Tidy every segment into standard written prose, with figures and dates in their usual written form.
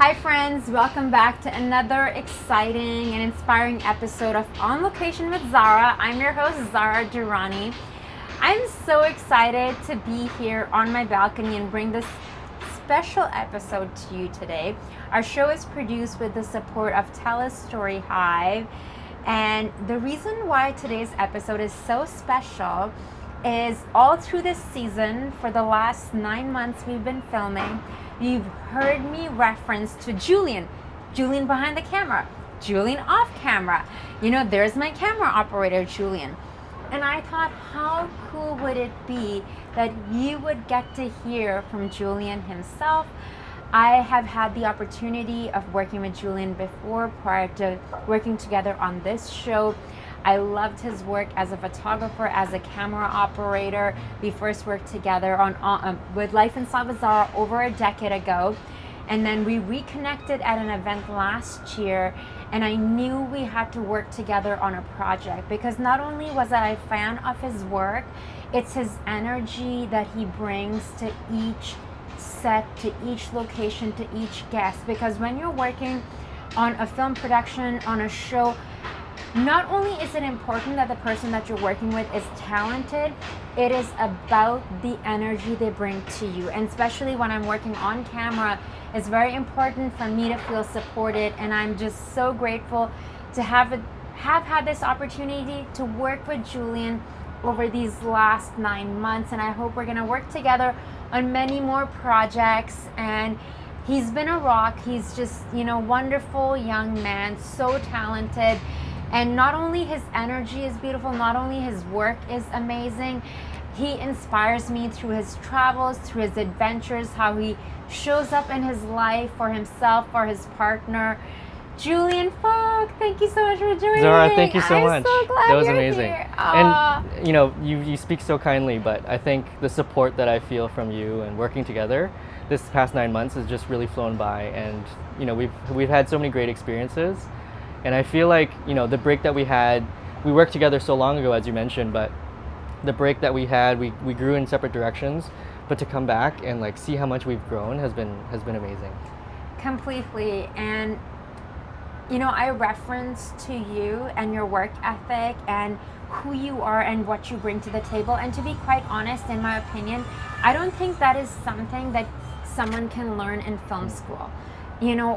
Hi friends, welcome back to another exciting and inspiring episode of On Location with Zara. I'm your host, Zara Durrani. I'm so excited to be here on my balcony and bring this special episode to you today. Our show is produced with the support of Tellus Story Hive, and the reason why today's episode is so special is all through this season, for the last 9 months we've been filming, you've heard me reference to Julian behind the camera, Julian off camera. There's my camera operator, Julian. And I thought, how cool would it be that you would get to hear from Julian himself? I have had the opportunity of working with Julian before, prior to working together on this show. I loved his work as a photographer, as a camera operator. We first worked together with Life Inside with Zara over a decade ago. And then we reconnected at an event last year, and I knew we had to work together on a project because not only was I a fan of his work, it's his energy that he brings to each set, to each location, to each guest. Because when you're working on a film production, on a show, not only is it important that the person that you're working with is talented, it is about the energy they bring to you. And especially when I'm working on camera, it's very important for me to feel supported. And I'm just so grateful to have had this opportunity to work with Julian over these last 9 months. And I hope we're gonna work together on many more projects. And he's been a rock. He's just, wonderful young man, so talented. And not only his energy is beautiful, not only his work is amazing, he inspires me through his travels, through his adventures, how he shows up in his life for himself, for his partner. Julian Fok, thank you so much for joining. Zara, thank you so much. I'm so glad that was you're amazing. Here. And you speak so kindly, but I think the support that I feel from you and working together this past 9 months has just really flown by. And we've had so many great experiences. And I feel like, the break that we had, we worked together so long ago, as you mentioned, but the break that we had, we grew in separate directions, but to come back and see how much we've grown has been amazing. Completely. And, I reference to you and your work ethic and who you are and what you bring to the table. And to be quite honest, in my opinion, I don't think that is something that someone can learn in film school,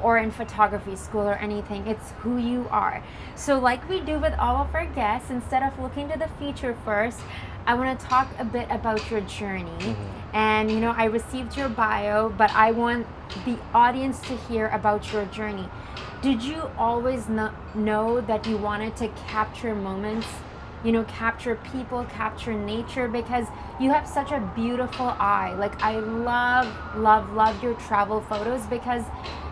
or in photography school or anything. It's who you are. So like we do with all of our guests, instead of looking to the future first, I want to talk a bit about your journey. Mm-hmm. And I received your bio, but I want the audience to hear about your journey. Did you always know that you wanted to capture moments, capture people, capture nature? Because you have such a beautiful eye. I love your travel photos because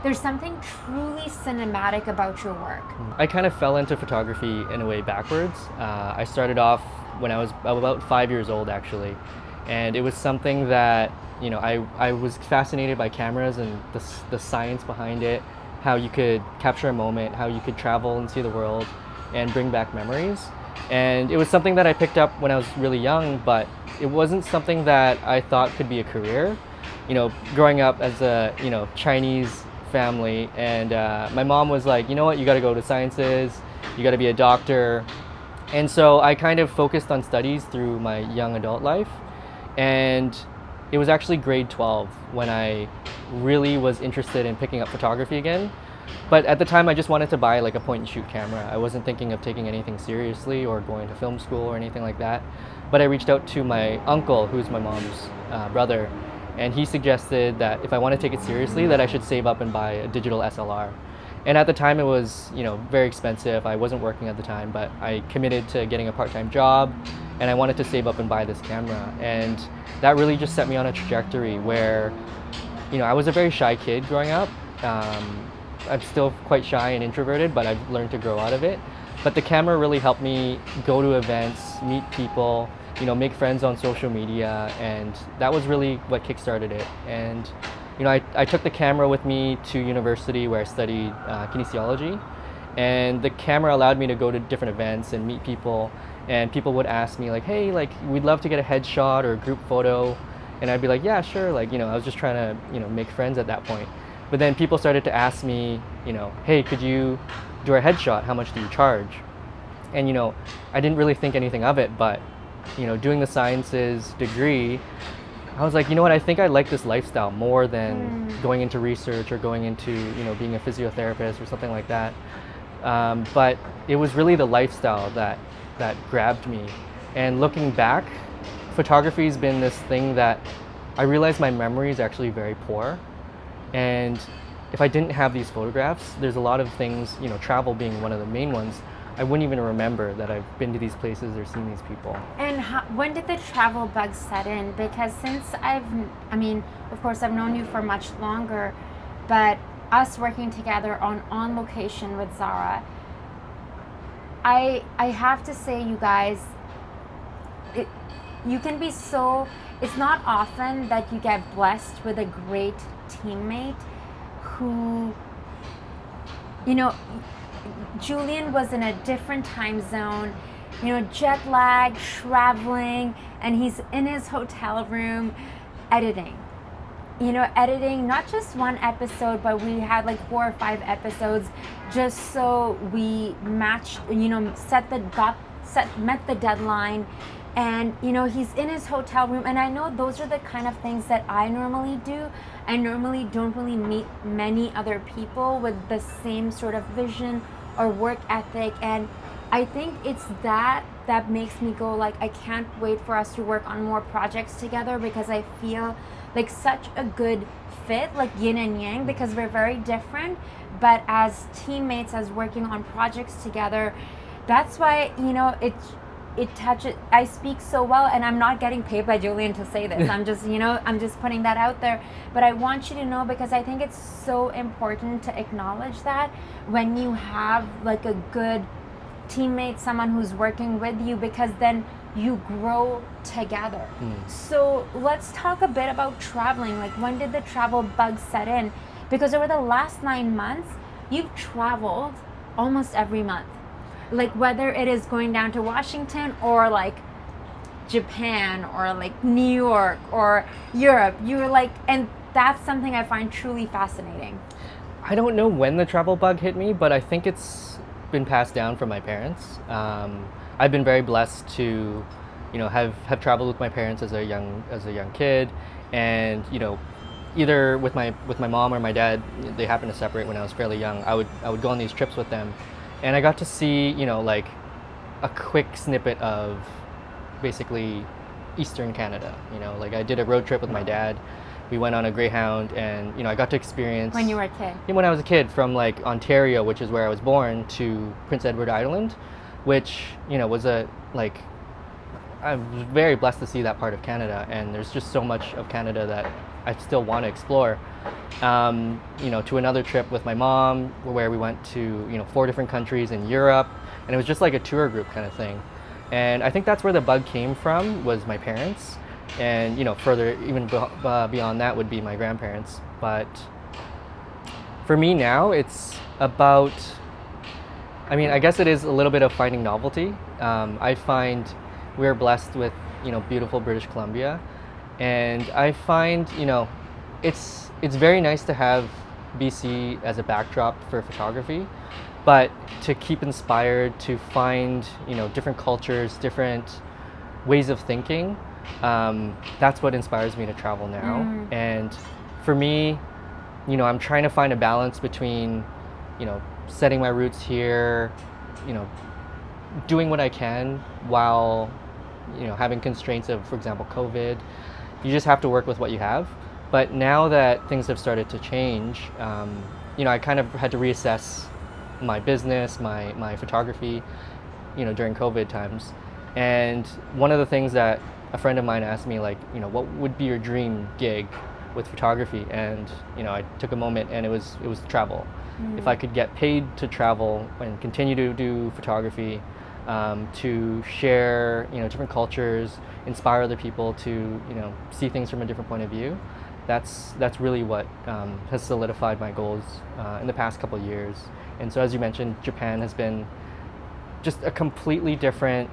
there's something truly cinematic about your work. I kind of fell into photography in a way backwards. I started off when I was about 5 years old, actually. And it was something that, I was fascinated by cameras and the science behind it, how you could capture a moment, how you could travel and see the world and bring back memories. And it was something that I picked up when I was really young, but it wasn't something that I thought could be a career. Growing up as a, Chinese family, and my mom was like, you got to go to sciences, you got to be a doctor. And so I kind of focused on studies through my young adult life. And it was actually grade 12 when I really was interested in picking up photography again. But at the time, I just wanted to buy a point and shoot camera. I wasn't thinking of taking anything seriously or going to film school or anything like that. But I reached out to my uncle, who's my mom's brother, and he suggested that if I want to take it seriously, that I should save up and buy a digital SLR. And at the time it was, very expensive. I wasn't working at the time, but I committed to getting a part-time job, and I wanted to save up and buy this camera. And that really just set me on a trajectory where, I was a very shy kid growing up. I'm still quite shy and introverted, but I've learned to grow out of it. But the camera really helped me go to events, meet people, make friends on social media, and that was really what kickstarted it. And I took the camera with me to university where I studied kinesiology, and the camera allowed me to go to different events and meet people, and people would ask me hey, we'd love to get a headshot or a group photo, and I'd be like, yeah, sure, I was just trying to make friends at that point. But then people started to ask me, hey, could you do a headshot? How much do you charge? And I didn't really think anything of it, but doing the sciences degree, I was like, you know what, I think I like this lifestyle more than going into research or going into being a physiotherapist or something like that. But it was really the lifestyle that grabbed me. And looking back, photography's been this thing that I realized my memory is actually very poor. And if I didn't have these photographs, there's a lot of things, travel being one of the main ones, I wouldn't even remember that I've been to these places or seen these people. And when did the travel bug set in? Because since of course I've known you for much longer, but us working together on location with Zara, I have to say, you guys, you can be so, it's not often that you get blessed with a great teammate who, Julian was in a different time zone, jet lag, traveling, and he's in his hotel room editing. Editing not just one episode, but we had like 4 or 5 episodes just so we matched, met the deadline. And he's in his hotel room, and I know those are the kind of things that I normally do. I normally don't really meet many other people with the same sort of vision or work ethic, and I think it's that makes me go like, I can't wait for us to work on more projects together, because I feel like such a good fit, like yin and yang, because we're very different, but as teammates, as working on projects together, that's why it touches. I speak so well, and I'm not getting paid by Julian to say this. I'm just putting that out there. But I want you to know, because I think it's so important to acknowledge that when you have like a good teammate, someone who's working with you, because then you grow together. So let's talk a bit about traveling. Like, when did the travel bug set in? Because over the last 9 months, you've traveled almost every month. Like, whether it is going down to Washington or like Japan or like New York or Europe, you're like, and that's something I find truly fascinating. I don't know when the travel bug hit me, but I think it's been passed down from my parents. I've been very blessed to, have traveled with my parents as a young kid, and either with my mom or my dad, they happened to separate when I was fairly young. I would go on these trips with them. And I got to see, like a quick snippet of basically Eastern Canada. Like I did a road trip with my dad. We went on a Greyhound, and I got to experience. When you were a kid? When I was a kid, from like Ontario, which is where I was born, to Prince Edward Island, which was I was very blessed to see that part of Canada. And there's just so much of Canada that I still want to explore. To another trip with my mom where we went to 4 different countries in Europe, and it was just like a tour group kind of thing. And I think that's where the bug came from, was my parents, and further even beyond that would be my grandparents. But for me now, it's about, I guess it is a little bit of finding novelty. I find we're blessed with beautiful British Columbia, and I find it's very nice to have BC as a backdrop for photography, but to keep inspired, to find different cultures, different ways of thinking, that's what inspires me to travel now. And for me, I'm trying to find a balance between setting my roots here, doing what I can while having constraints of, for example, COVID. You just have to work with what you have. But now that things have started to change, I kind of had to reassess my business, my photography, during COVID times. And one of the things that a friend of mine asked me, like, what would be your dream gig with photography? And I took a moment, and it was travel. If I could get paid to travel and continue to do photography, to share different cultures, inspire other people to see things from a different point of view, that's really what has solidified my goals in the past couple of years. And so, as you mentioned, Japan has been just a completely different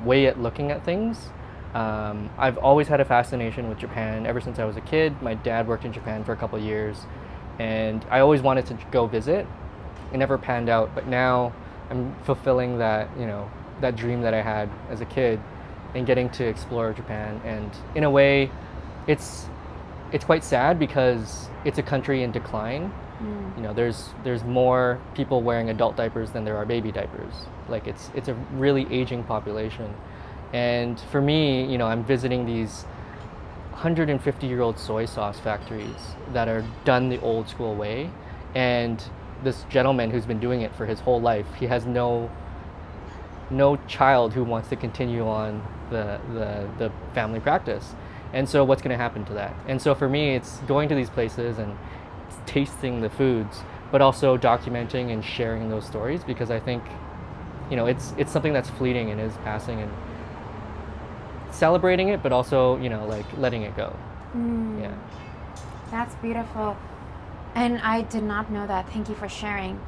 way at looking at things. I've always had a fascination with Japan ever since I was a kid. My dad worked in Japan for a couple of years, and I always wanted to go visit. It never panned out, but now I'm fulfilling that, that dream that I had as a kid, and getting to explore Japan. And in a way, it's quite sad because it's a country in decline. There's more people wearing adult diapers than there are baby diapers. Like it's a really aging population. And for me, I'm visiting these 150-year-old soy sauce factories that are done the old school way. And this gentleman who's been doing it for his whole life, he has no child who wants to continue on the family practice. And so what's going to happen to that? And so for me, it's going to these places and tasting the foods, but also documenting and sharing those stories, because I think, it's something that's fleeting and is passing, and celebrating it, but also, like letting it go. Yeah. That's beautiful. And I did not know that. Thank you for sharing.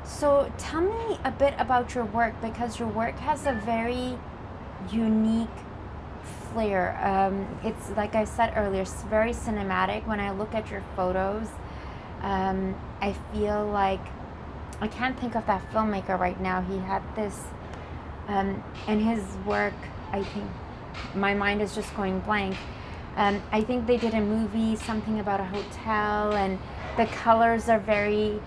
So tell me a bit about your work, because your work has a very unique flair. It's like I said earlier, it's very cinematic. When I look at your photos, I feel like I can't think of that filmmaker right now. He had this, and his work, I think, my mind is just going blank. I think they did a movie, something about a hotel, and the colors are very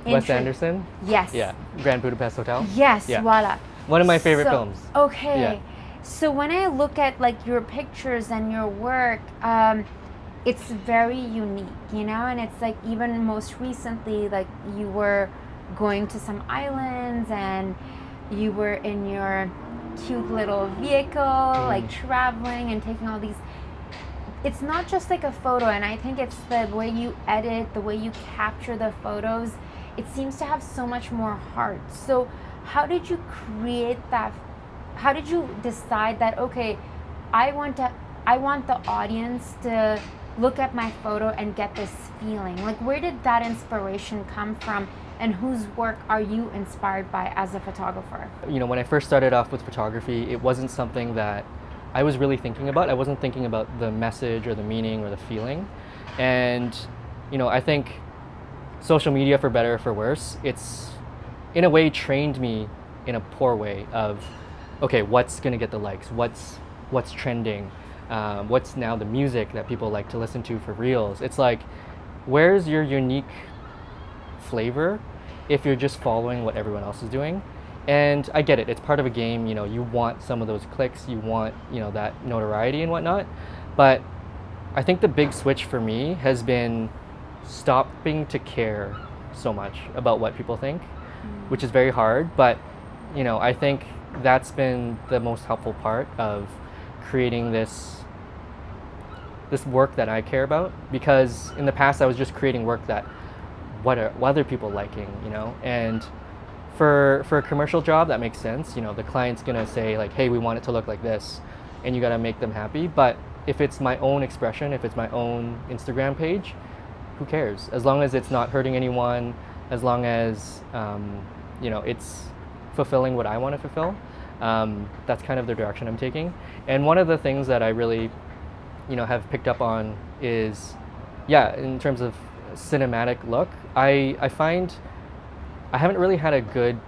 Wes Anderson? Yes. Yeah. Grand Budapest Hotel? Yes, yeah. voila. One of my favorite films. Okay. Yeah. So when I look at like your pictures and your work, it's very unique, and it's like even most recently, like you were going to some islands and you were in your cute little vehicle, like traveling and taking all these. It's not just like a photo, and I think it's the way you edit, the way you capture the photos. It seems to have so much more heart. So how did you create that? How did you decide that, okay, I want the audience to look at my photo and get this feeling? Like, where did that inspiration come from, and whose work are you inspired by as a photographer? When I first started off with photography, it wasn't something that I was really thinking about. I wasn't thinking about the message or the meaning or the feeling. And, I think social media, for better or for worse, it's in a way trained me in a poor way of, okay, what's going to get the likes? What's trending? What's now the music that people like to listen to for reels? It's like, where's your unique flavor if you're just following what everyone else is doing? And I get it, it's part of a game, you want some of those clicks, you want, that notoriety and whatnot. But I think the big switch for me has been stopping to care so much about what people think, which is very hard. But, I think that's been the most helpful part of creating this work that I care about. Because in the past I was just creating work that, what are other people liking, and for a commercial job, that makes sense. The client's gonna say like, hey, we want it to look like this, and you gotta make them happy. But if it's my own expression, if it's my own Instagram page, who cares? As long as it's not hurting anyone, as long as it's fulfilling what I want to fulfill. That's kind of the direction I'm taking. And one of the things that I really, have picked up on is, in terms of cinematic look, I find I haven't really had a good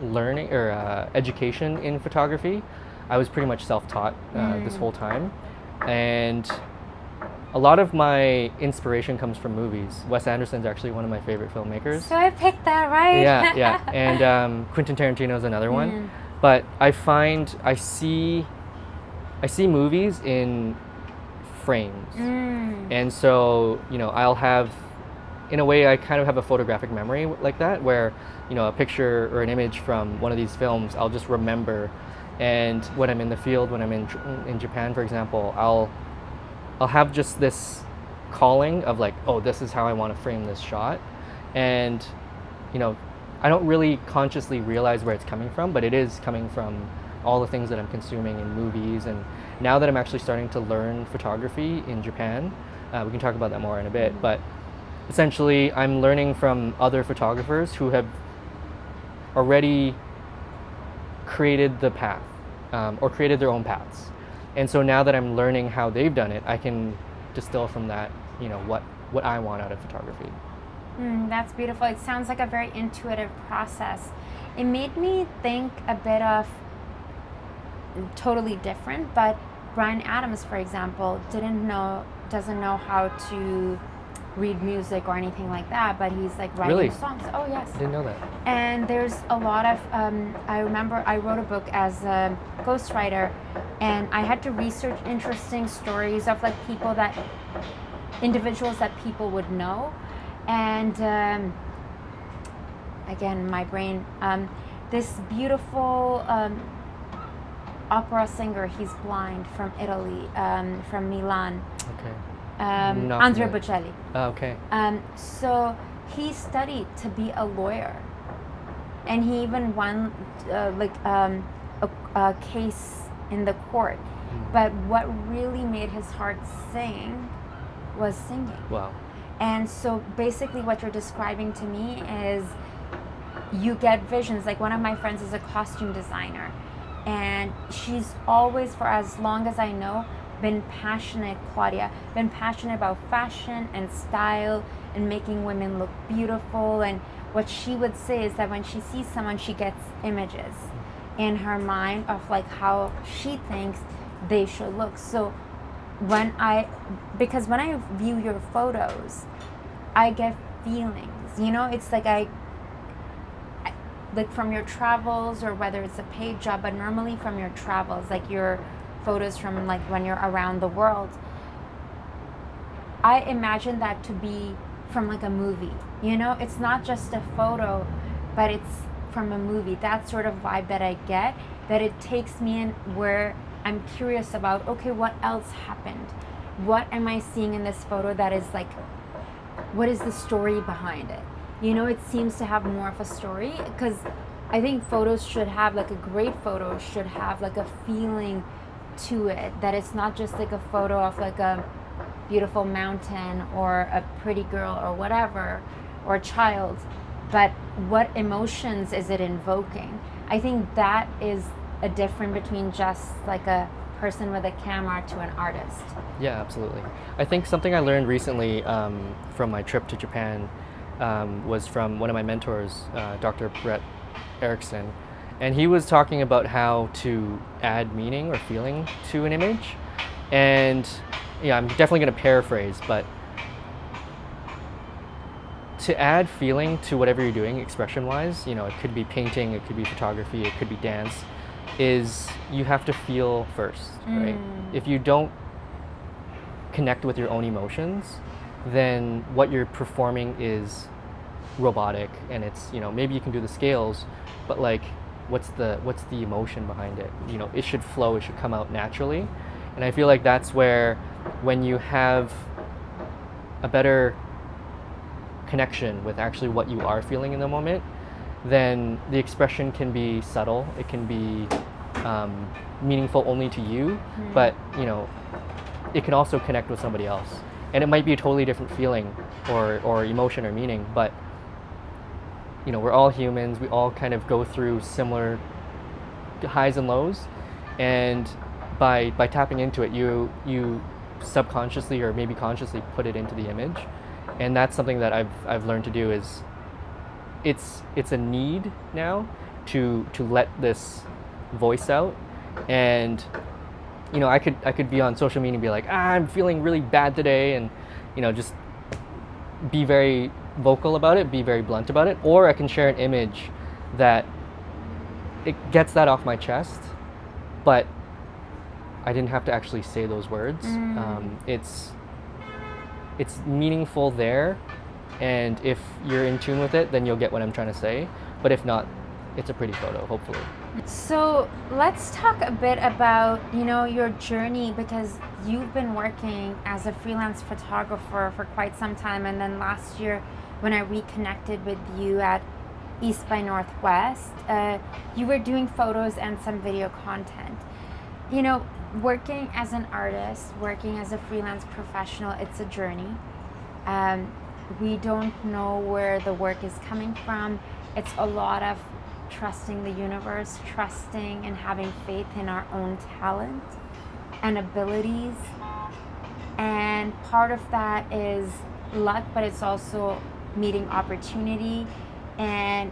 learning or education in photography. I was pretty much self-taught this whole time, and a lot of my inspiration comes from movies. Wes Anderson's actually one of my favorite filmmakers. So I picked that, right? Yeah. And Quentin Tarantino's another one. But I find I see movies in frames, and so I'll have, in a way, I kind of have a photographic memory like that, where a picture or an image from one of these films I'll just remember. And when I'm in the field, when I'm in Japan, for example, I'll have just this calling of like, oh, this is how I want to frame this shot. And I don't really consciously realize where it's coming from, but it is coming from all the things that I'm consuming in movies. And now that I'm actually starting to learn photography in Japan, we can talk about that more in a bit, but essentially I'm learning from other photographers who have already created the path, or created their own paths. And so now that I'm learning how they've done it, I can distill from that, what I want out of photography. That's beautiful. It sounds like a very intuitive process. It made me think a bit of totally different, but Bryan Adams, for example, doesn't know how to read music or anything like that, but he's like writing Really? songs. Oh yes. Didn't know that. And there's a lot of I remember I wrote a book as a ghostwriter, and I had to research interesting stories of like individuals that people would know. And again, my brain, this beautiful opera singer, he's blind, from Italy, from Milan, Okay. Andrea Bocelli. Oh, okay. So he studied to be a lawyer, and he even won a case in the court. But what really made his heart sing was singing. Wow. And so basically what you're describing to me is you get visions. Like one of my friends is a costume designer, and she's always, for as long as I know, been passionate about fashion and style and making women look beautiful. And what she would say is that when she sees someone, she gets images in her mind of like how she thinks they should look. So because when I view your photos, I get feelings, it's like like from your travels, or whether it's a paid job, but normally from your travels, like your photos from like when you're around the world, I imagine that to be from like a movie, it's not just a photo, but it's from a movie. That sort of vibe that I get, that it takes me in where I'm curious about, okay, what else happened? What am I seeing in this photo that is like, what is the story behind it? It seems to have more of a story, because I think photos should have, like a great photo should have like a feeling to it, that it's not just like a photo of like a beautiful mountain or a pretty girl or whatever, or a child, but what emotions is it invoking? I think that is a difference between just like a person with a camera to an artist. Yeah, absolutely. I think something I learned recently from my trip to Japan was from one of my mentors, Dr. Brett Erickson, and he was talking about how to add meaning or feeling to an image. And yeah, I'm definitely going to paraphrase, but to add feeling to whatever you're doing expression-wise, it could be painting, it could be photography, it could be dance, is you have to feel first, right? If you don't connect with your own emotions, then what you're performing is robotic, and it's, maybe you can do the scales, but like what's the emotion behind it? It should flow, it should come out naturally. And I feel like that's where, when you have a better connection with actually what you are feeling in the moment, then the expression can be subtle, it can be meaningful only to you, but it can also connect with somebody else, and it might be a totally different feeling or emotion or meaning, but we're all humans, we all kind of go through similar highs and lows, and by tapping into it, you subconsciously or maybe consciously put it into the image. And that's something that I've learned to do. Is it's a need now to let this voice out. And I could be on social media and be like, I'm feeling really bad today, and just be very vocal about it, be very blunt about it. Or I can share an image that it gets that off my chest, but I didn't have to actually say those words. It's meaningful there, and if you're in tune with it, then you'll get what I'm trying to say. But if not, it's a pretty photo, hopefully. So let's talk a bit about your journey, because you've been working as a freelance photographer for quite some time, and then last year when I reconnected with you at East by Northwest, you were doing photos and some video content. Working as an artist, working as a freelance professional, it's a journey. We don't know where the work is coming from. It's a lot of trusting the universe, trusting and having faith in our own talent and abilities. And part of that is luck, but it's also meeting opportunity. And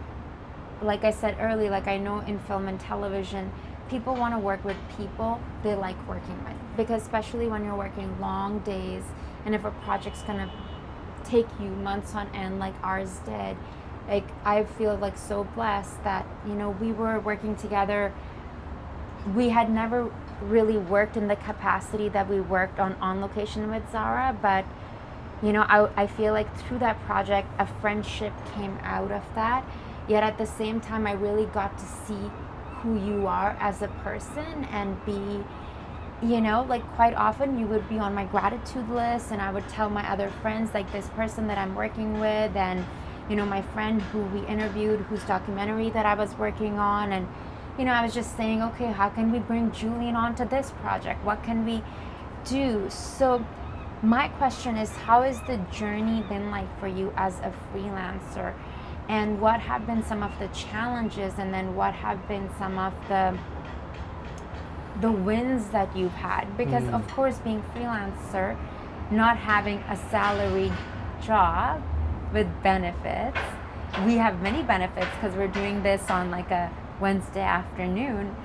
like I said earlier, like I know in film and television, people want to work with people they like working with, because especially when you're working long days, and if a project's gonna take you months on end like ours did, like I feel like so blessed that, you know, we were working together. We had never really worked in the capacity that we worked on location with Zara, but you know, I feel like through that project a friendship came out of that. Yet at the same time, I really got to see who you are as a person, and be, you know, like quite often you would be on my gratitude list, and I would tell my other friends, like this person that I'm working with, and you know, my friend who we interviewed, whose documentary that I was working on, and you know, I was just saying, okay, how can we bring Julian onto this project? What can we do? So my question is, how has the journey been like for you as a freelancer? And what have been some of the challenges, and then what have been some of the wins that you've had? Because of course, being freelancer, not having a salaried job with benefits, we have many benefits because we're doing this on like a Wednesday afternoon.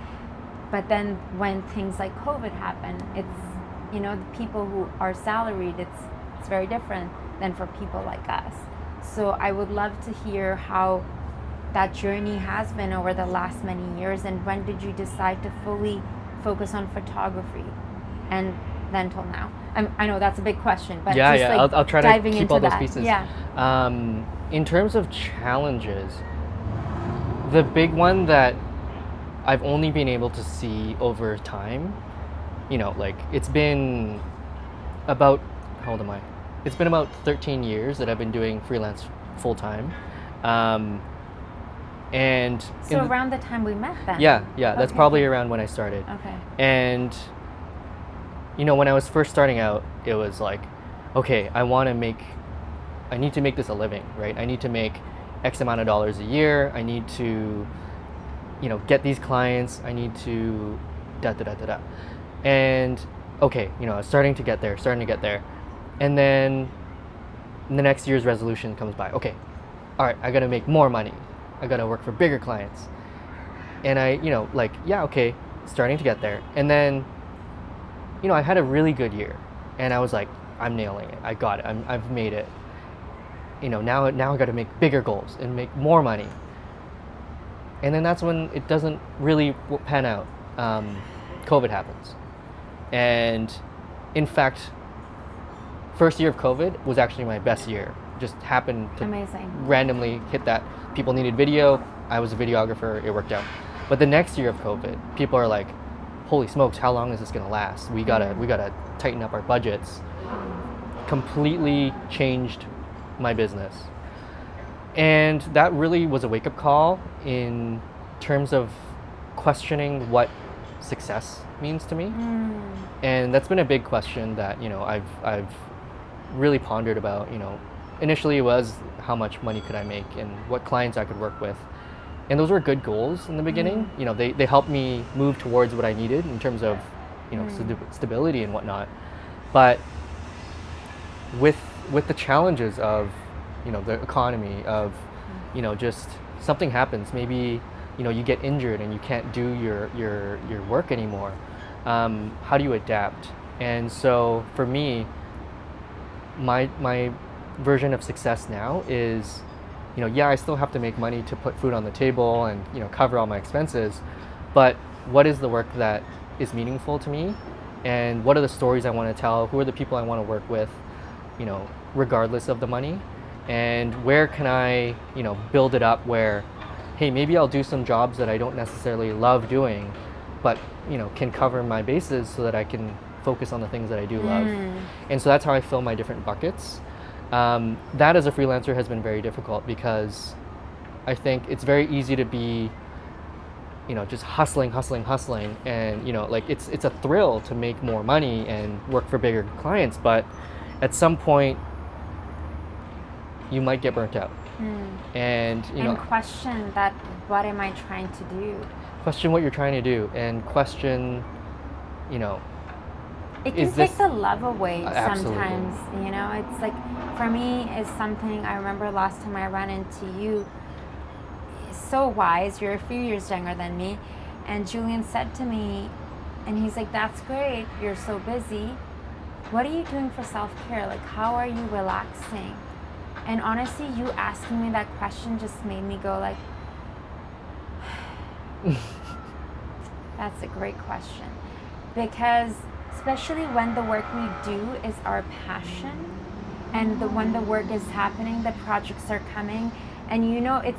But then when things like COVID happen, it's, you know, the people who are salaried, it's very different than for people like us. So I would love to hear how that journey has been over the last many years, and when did you decide to fully focus on photography, and then till now? I know that's a big question, but Yeah, just yeah. like I'll try to diving keep into all those that. pieces. Yeah. In terms of challenges, the big one that I've only been able to see over time, you know, like it's been about, how old am I? It's been about 13 years that I've been doing freelance full time. And So around the time we met then? yeah, that's Okay. probably around when I started. Okay. And you know, when I was first starting out, it was like, okay, I need to make this a living, right? I need to make X amount of dollars a year. I need to, you know, get these clients. I need to da da da da da. And okay, you know, I was starting to get there. And then the next year's resolution comes by. Okay, all right, I gotta make more money. I gotta work for bigger clients. And I, you know, like, yeah, okay, starting to get there. And then, you know, I had a really good year, and I was like, I'm nailing it. I got it. I've made it. You know, now I got to make bigger goals and make more money. And then that's when it doesn't really pan out. COVID happens, and in fact, first year of COVID was actually my best year. Just happened to Amazing. randomly hit that. People needed video. I was a videographer. It worked out. But the next year of COVID, people are like, holy smokes, how long is this gonna last? We gotta tighten up our budgets. Completely changed my business. And that really was a wake-up call in terms of questioning what success means to me. And that's been a big question that, you know, I've really pondered about. You know, initially it was how much money could I make and what clients I could work with. And those were good goals in the beginning. You know, they helped me move towards what I needed in terms of, you know, stability and whatnot. But with the challenges of, you know, the economy, of, you know, just something happens, maybe, you know, you get injured and you can't do your work anymore. How do you adapt? And so for me, my version of success now is, you know, yeah, I still have to make money to put food on the table and, you know, cover all my expenses, but what is the work that is meaningful to me, and what are the stories I want to tell? Who are the people I want to work with, you know, regardless of the money? And where can I, you know, build it up where, hey, maybe I'll do some jobs that I don't necessarily love doing, but, you know, can cover my bases so that I can focus on the things that I do love. And so that's how I fill my different buckets. That as a freelancer has been very difficult, because I think it's very easy to be, you know, just hustling, and, you know, like it's a thrill to make more money and work for bigger clients, but at some point you might get burnt out. And, you know, question that, what am I trying to do? Question what you're trying to do, and question, you know, It is can this take the love away absolutely. sometimes, you know? It's like, for me, is something I remember last time I ran into you, so wise, you're a few years younger than me, and Julian said to me, and he's like, that's great, you're so busy. What are you doing for self-care? Like, how are you relaxing? And honestly, you asking me that question just made me go like, that's a great question. Because especially when the work we do is our passion, and when the work is happening, the projects are coming, and you know, It's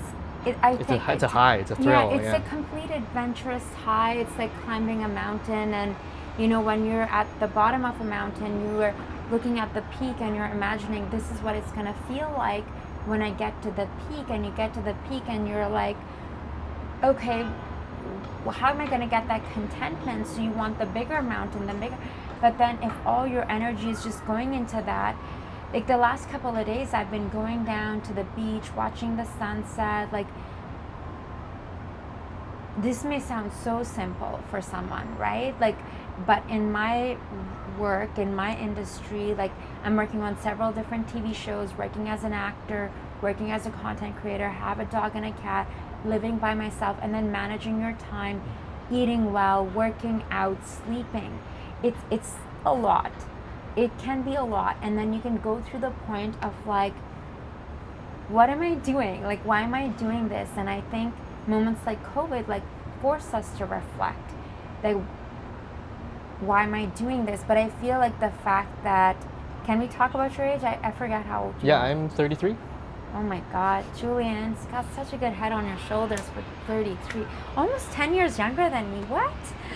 a high, it's a thrill. yeah, it's a complete adventurous high. It's like climbing a mountain, and you know, when you're at the bottom of a mountain, you are looking at the peak and you're imagining this is what it's gonna feel like when I get to the peak, and you get to the peak and you're like, okay, well, how am I going to get that contentment? So you want the bigger mountain, the bigger. But then if all your energy is just going into that, like the last couple of days, I've been going down to the beach, watching the sunset. Like, this may sound so simple for someone, right? Like, but in my work, in my industry, like I'm working on several different TV shows, working as an actor, working as a content creator, have a dog and a cat, living by myself, and then managing your time, eating well, working out, sleeping. It's a lot. It can be a lot, and then you can go through the point of like, what am I doing? Like, why am I doing this? And I think moments like COVID like force us to reflect, like, why am I doing this? But I feel like the fact that, can we talk about your age? I forgot how old you Yeah, are. I'm 33. Oh my God, Julian's got such a good head on your shoulders for 33. Almost 10 years younger than me. What?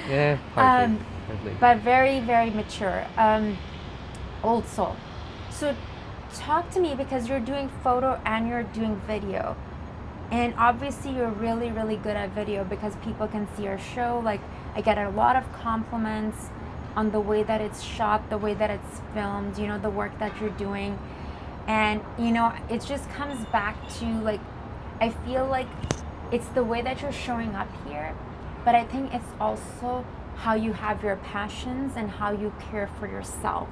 Yeah, hardly. Hardly. But very, very mature. Old soul. So talk to me, because you're doing photo and you're doing video. And obviously you're really, really good at video because people can see your show. Like, I get a lot of compliments on the way that it's shot, the way that it's filmed, you know, the work that you're doing. And, you know, it just comes back to like, I feel like it's the way that you're showing up here, but I think it's also how you have your passions and how you care for yourself.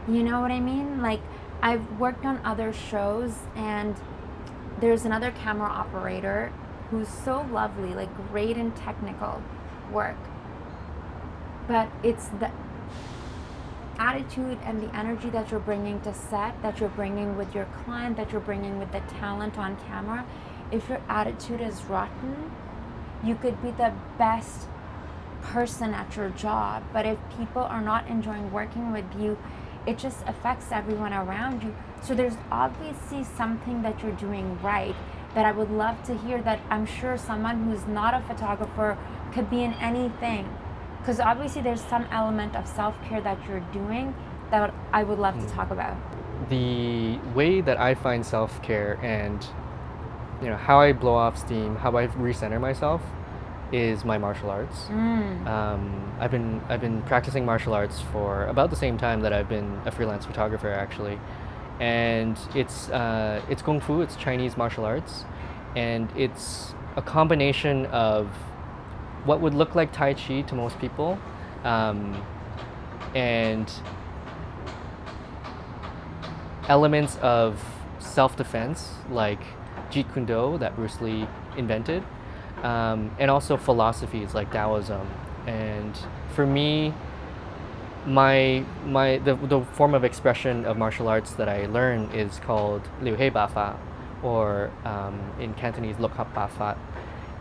You know what I mean? Like, I've worked on other shows, and there's another camera operator who's so lovely, like great in technical work. But it's the attitude and the energy that you're bringing to set, that you're bringing with your client, that you're bringing with the talent on camera. If your attitude is rotten, you could be the best person at your job, but if people are not enjoying working with you, it just affects everyone around you. So there's obviously something that you're doing right that I would love to hear, that I'm sure someone who's not a photographer could be in anything. Because obviously there's some element of self-care that you're doing that I would love to talk about. The way that I find self-care and, you know, how I blow off steam, how I recenter myself, is my martial arts. I've been practicing martial arts for about the same time that I've been a freelance photographer, actually, and it's kung fu. It's Chinese martial arts, and it's a combination of what would look like Tai Chi to most people, and elements of self-defense like Jeet Kune Do that Bruce Lee invented, and also philosophies like Taoism. And for me, the form of expression of martial arts that I learn is called Liu Hei Ba Fa, or in Cantonese Lok Hap Ba Fat,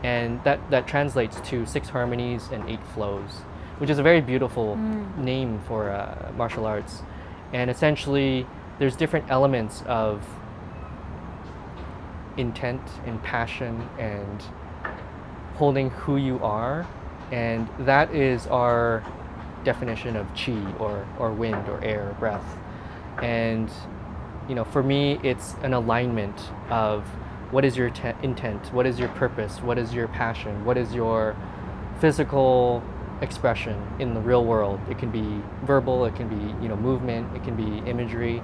and that translates to 6 harmonies and 8 flows, which is a very beautiful name for martial arts. And essentially, there's different elements of intent and passion and holding who you are, and that is our definition of chi, or wind, or air, or breath. And you know, for me, it's an alignment of what is your intent, what is your purpose, what is your passion, what is your physical expression in the real world. It can be verbal, it can be, you know, movement, it can be imagery.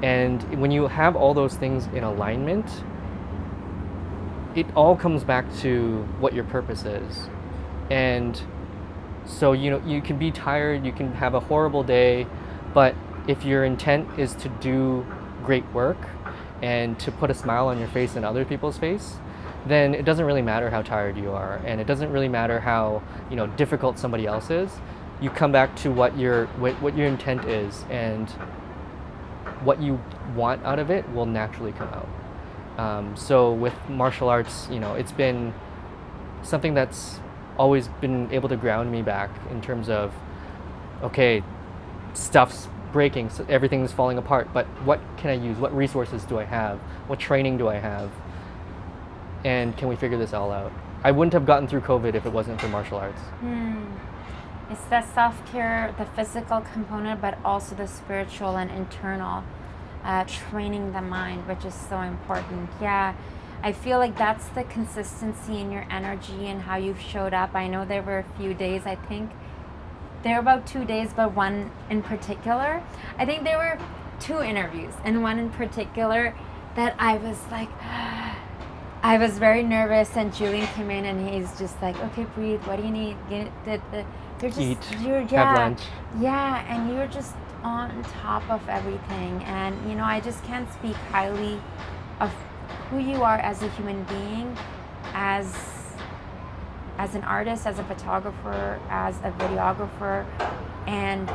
And when you have all those things in alignment, it all comes back to what your purpose is. And So, you can be tired, you can have a horrible day, but if your intent is to do great work and to put a smile on your face and other people's face, then it doesn't really matter how tired you are, and it doesn't really matter how, difficult somebody else is. You come back to what your intent is, and what you want out of it will naturally come out. So with martial arts, it's been something that's always been able to ground me back in terms of, okay, stuff's breaking, so everything's falling apart, but what can I use? What resources do I have? What training do I have? And can we figure this all out? I wouldn't have gotten through COVID if it wasn't for martial arts. It's the self-care, the physical component, but also the spiritual and internal training the mind, which is so important. Yeah, I feel like that's the consistency in your energy and how you've showed up. I know there were a few days, I think there were about 2 days, but one in particular, I think there were 2 interviews, and one in particular that I was like, I was very nervous, and Julian came in and he's just like, okay, breathe, what do you need? You're just, Eat, you're, have lunch. Yeah, and you're just on top of everything. And, I just can't speak highly of who you are as a human being, as an artist, as a photographer, as a videographer, and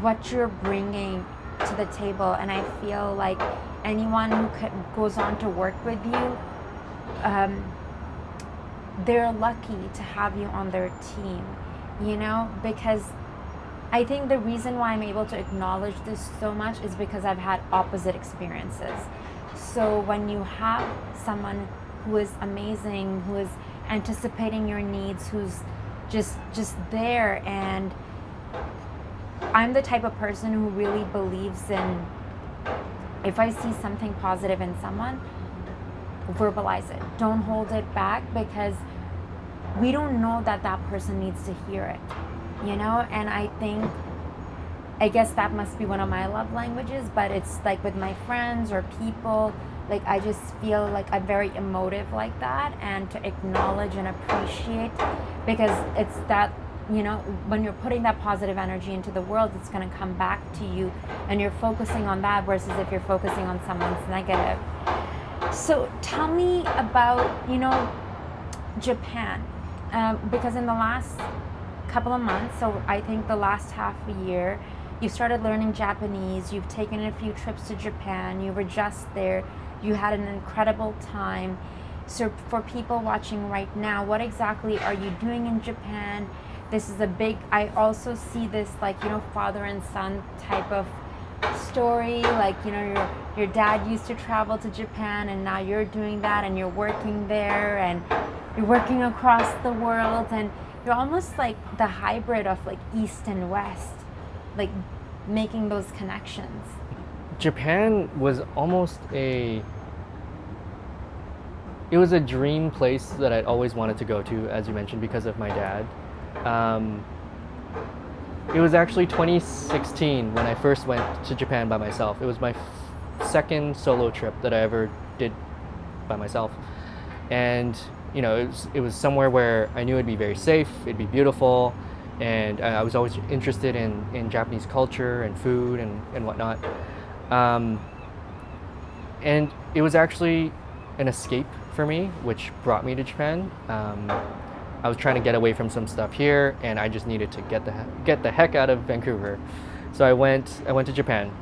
what you're bringing to the table. And I feel like anyone who goes on to work with you, they're lucky to have you on their team, because I think the reason why I'm able to acknowledge this so much is because I've had opposite experiences. So when you have someone who is amazing, who is anticipating your needs, who's just there, and I'm the type of person who really believes in, if I see something positive in someone, verbalize it. Don't hold it back, because we don't know that person needs to hear it, and I guess that must be one of my love languages, but it's like with my friends or people, like I just feel like I'm very emotive like that, and to acknowledge and appreciate, because it's that, when you're putting that positive energy into the world, it's going to come back to you, and you're focusing on that versus if you're focusing on someone's negative. So tell me about, Japan, because in the last couple of months, so I think the last half a year, you started learning Japanese, you've taken a few trips to Japan, you were just there, you had an incredible time. So for people watching right now, what exactly are you doing in Japan? This is I also see this like, father and son type of story, like, your dad used to travel to Japan, and now you're doing that, and you're working there, and you're working across the world, and you're almost like the hybrid of like East and West, like making those connections. Japan was almost it was a dream place that I'd always wanted to go to, as you mentioned, because of my dad. It was actually 2016 when I first went to Japan by myself. It was my second solo trip that I ever did by myself. And, it was somewhere where I knew it'd be very safe, it'd be beautiful, and I was always interested in Japanese culture and food and whatnot. And it was actually an escape for me, which brought me to Japan. I was trying to get away from some stuff here, and I just needed to get the heck out of Vancouver. So I went to Japan,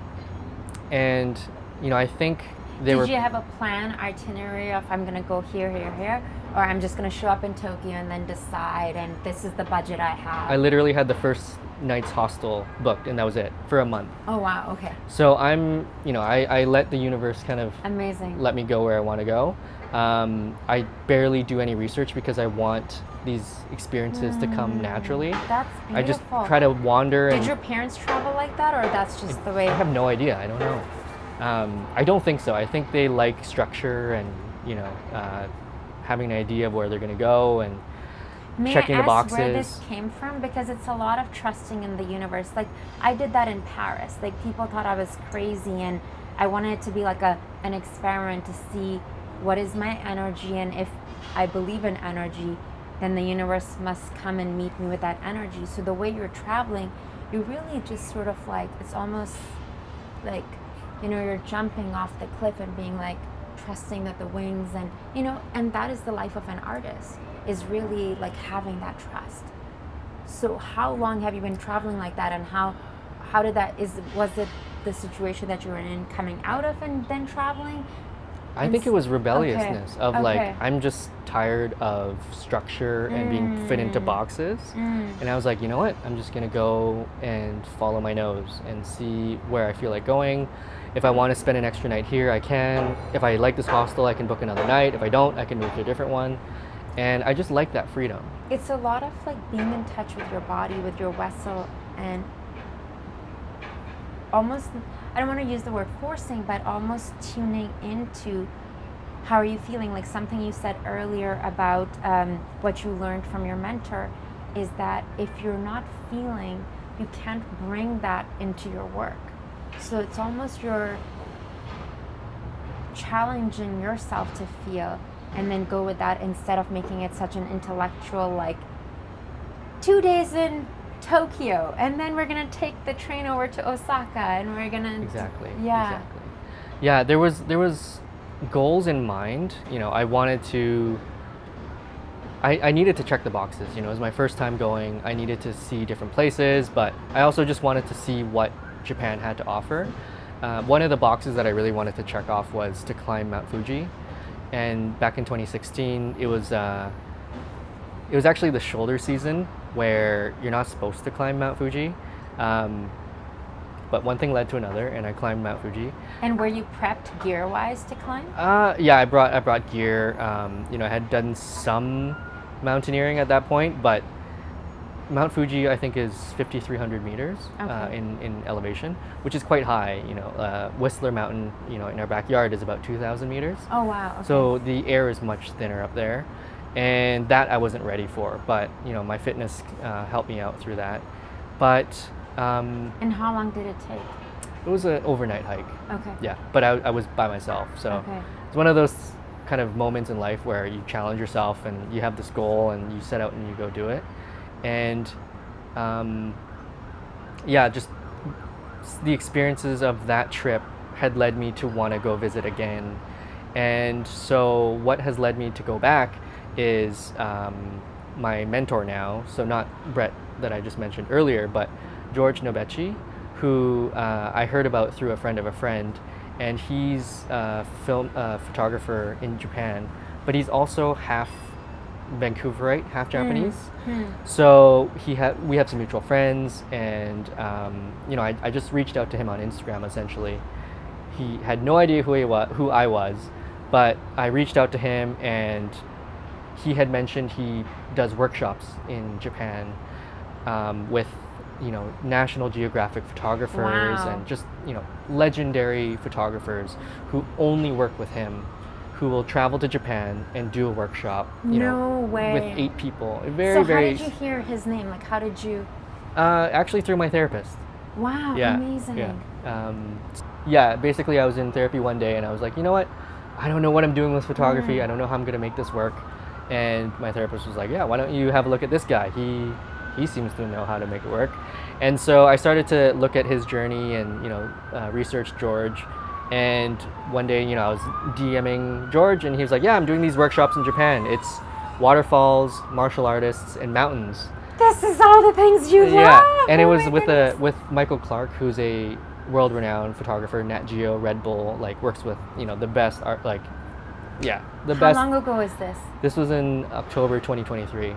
and I think Did you have a plan, itinerary of I'm gonna go here, or I'm just gonna show up in Tokyo and then decide, and this is the budget I have? I literally had the first night's hostel booked, and that was it for a month. Oh wow, okay. So I let the universe kind of amazing let me go where I want to go. I barely do any research because I want these experiences to come naturally. That's beautiful. I just try to wander. Did your parents travel like that, or that's just the way? I have no idea. I don't know. I don't think so. I think they like structure and having an idea of where they're going to go and checking the boxes. May I ask where this came from? Because it's a lot of trusting in the universe. Like I did that in Paris. Like people thought I was crazy, and I wanted it to be like an experiment to see what is my energy, and if I believe in energy, then the universe must come and meet me with that energy. So the way you're traveling, you really just sort of like, it's almost like, you're jumping off the cliff and being like, trusting that the wings, and and that is the life of an artist, is really like having that trust. So how long have you been traveling like that, and how did that, was it the situation that you were in coming out of and then traveling? I think it was rebelliousness of Okay. like, I'm just tired of structure and being fit into boxes. And I was like, you know what? I'm just going to go and follow my nose and see where I feel like going. If I want to spend an extra night here, I can. If I like this hostel, I can book another night. If I don't, I can move to a different one. And I just like that freedom. It's a lot of like being in touch with your body, with your vessel, and almost, I don't want to use the word forcing, but almost tuning into how are you feeling. Like something you said earlier about what you learned from your mentor is that if you're not feeling, you can't bring that into your work. So it's almost you're challenging yourself to feel and then go with that, instead of making it such an intellectual, like 2 days in Tokyo and then we're gonna take the train over to Osaka and we're gonna Exactly. exactly. Yeah, there was goals in mind. I wanted to, I needed to check the boxes. It was my first time going. I needed to see different places, but I also just wanted to see what Japan had to offer. One of the boxes that I really wanted to check off was to climb Mount Fuji. And back in 2016, it was actually the shoulder season where you're not supposed to climb Mount Fuji. But one thing led to another, and I climbed Mount Fuji. And were you prepped gear-wise to climb? Yeah, I brought gear. I had done some mountaineering at that point, but Mount Fuji, I think, is 5,300 meters in elevation, which is quite high. Whistler Mountain, in our backyard is about 2,000 meters. Oh, wow. Okay. So the air is much thinner up there, and that I wasn't ready for. But my fitness helped me out through that. But and how long did it take? it was an overnight hike. Okay. Yeah, but I was by myself, so Okay. it's one of those kind of moments in life where you challenge yourself and you have this goal and you set out and you go do it. And just the experiences of that trip had led me to want to go visit again. And so what has led me to go back is my mentor now, so not Brett that I just mentioned earlier, but George Nobechi, who I heard about through a friend of a friend, and he's a photographer in Japan, but he's also half Vancouverite, half Japanese. So we have some mutual friends, and I just reached out to him on Instagram. Essentially, he had no idea who I was, but I reached out to him, and he had mentioned he does workshops in Japan with National Geographic photographers. Wow. And just legendary photographers who only work with him, who will travel to Japan and do a workshop, No way. with 8 people. So Very, how very. did you hear his name? Like, how did you? Actually, through my therapist. Wow, Yeah, amazing. yeah. Basically, I was in therapy one day, and I was like, you know what? I don't know what I'm doing with photography. I don't know how I'm gonna make this work. And my therapist was like, yeah, why don't you have a look at this guy? He seems to know how to make it work. And so I started to look at his journey and research George. And one day, I was DMing George, and he was like, yeah, I'm doing these workshops in Japan. It's waterfalls, martial artists, and mountains. This is all the things you love. Yeah, and it Oh was my with goodness. with Michael Clark, who's a world-renowned photographer, Nat Geo, Red Bull, like works with the best art, like the How best. long ago is this? This was in October 2023.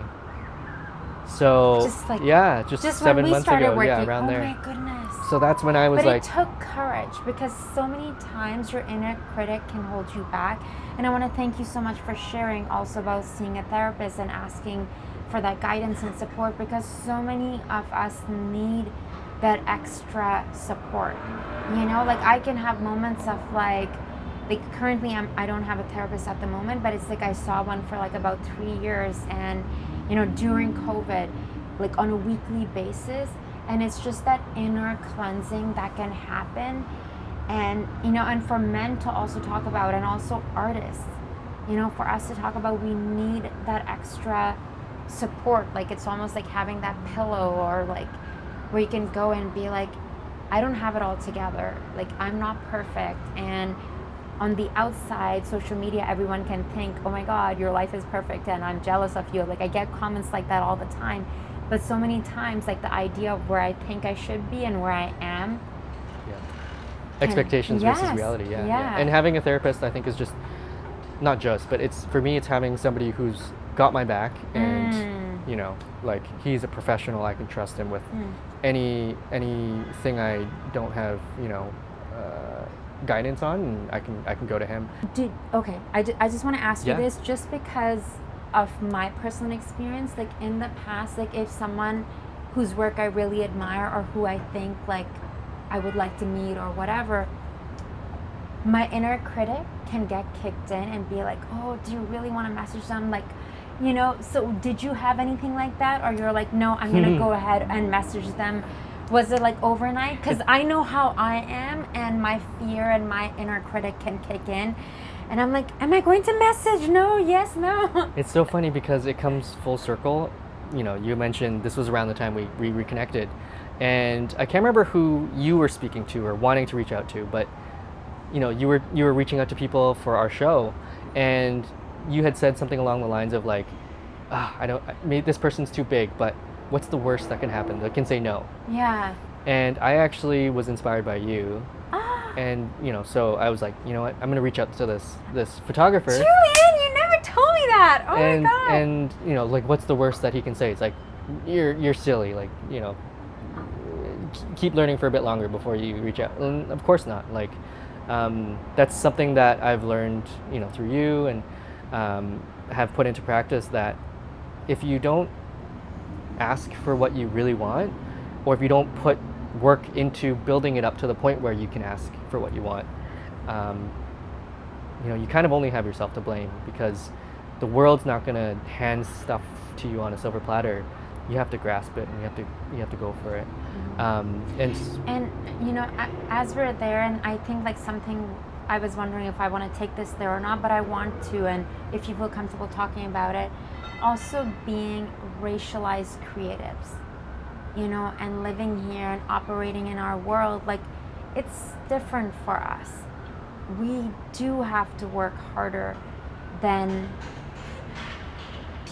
So Just like- just when 7 we months started ago, working. yeah, around oh there. my goodness. So that's when I was But like, it took courage, because so many times your inner critic can hold you back. And I want to thank you so much for sharing also about seeing a therapist and asking for that guidance and support, because so many of us need that extra support. Like I can have moments of like currently I don't have a therapist at the moment, but it's like I saw one for like about 3 years, and during COVID, like on a weekly basis. And it's just that inner cleansing that can happen. And, and for men to also talk about, and also artists, for us to talk about, we need that extra support. Like it's almost like having that pillow, or like where you can go and be like, I don't have it all together. Like I'm not perfect. And on the outside, social media, everyone can think, oh my God, your life is perfect and I'm jealous of you. Like I get comments like that all the time. But so many times, like the idea of where I think I should be and where I am. Yeah. Expectations versus reality. Yeah. And having a therapist, I think, is just, not just, but it's, for me, it's having somebody who's got my back and, you know, like he's a professional. I can trust him with anything I don't have, you know, guidance on, and I can go to him. I just want to ask you this, just because of my personal experience. Like in the past, like if someone whose work I really admire, or who I think like I would like to meet or whatever, my inner critic can get kicked in and be like, oh, do you really want to message them? Like, you know, so did you have anything like that? Or you're like, no, I'm going to go ahead and message them. Was it like overnight? Because I know how I am, and my fear and my inner critic can kick in. And I'm like, am I going to message? No, yes, no. It's so funny because it comes full circle. You know, you mentioned this was around the time we reconnected. And I can't remember who you were speaking to or wanting to reach out to, but you know, you were reaching out to people for our show, and you had said something along the lines of like, this person's too big, but what's the worst that can happen? They can say no. Yeah. And I actually was inspired by you. And, you know, so I was like, you know what, I'm going to reach out to this photographer. Julian, you never told me that. Oh my God. And, you know, like, what's the worst that he can say? It's like, you're silly. Like, you know, keep learning for a bit longer before you reach out. And of course not. Like, that's something that I've learned, you know, through you, and have put into practice, that if you don't ask for what you really want, or if you don't put work into building it up to the point where you can ask for what you want, you know, you kind of only have yourself to blame, because the world's not going to hand stuff to you on a silver platter. You have to grasp it, and you have to go for it. And you know, as we're there, and I think like something, I was wondering if I want to take this there or not, but I want to, and if you feel comfortable talking about it, also being racialized creatives, you know, and living here and operating in our world, like it's different for us. We do have to work harder than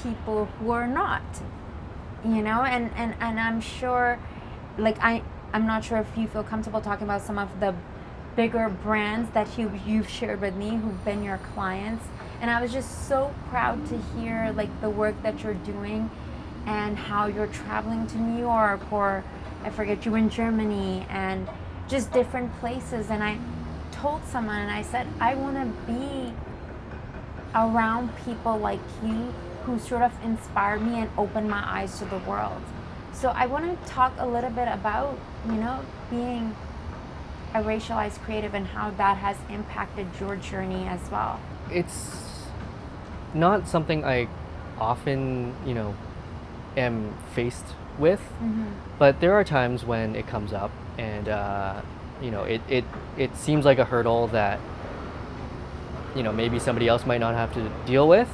people who are not, you know, and I'm sure, like I'm not sure if you feel comfortable talking about some of the bigger brands that you've shared with me, who've been your clients. And I was just so proud to hear like the work that you're doing, and how you're traveling to New York, or I forget, you were in Germany, and just different places. And I told someone, and I said, I want to be around people like you, who sort of inspired me and opened my eyes to the world. So I want to talk a little bit about, you know, being a racialized creative, and how that has impacted your journey as well. It's not something I often, you know, am faced with, but there are times when it comes up, and you know, it seems like a hurdle that, you know, maybe somebody else might not have to deal with,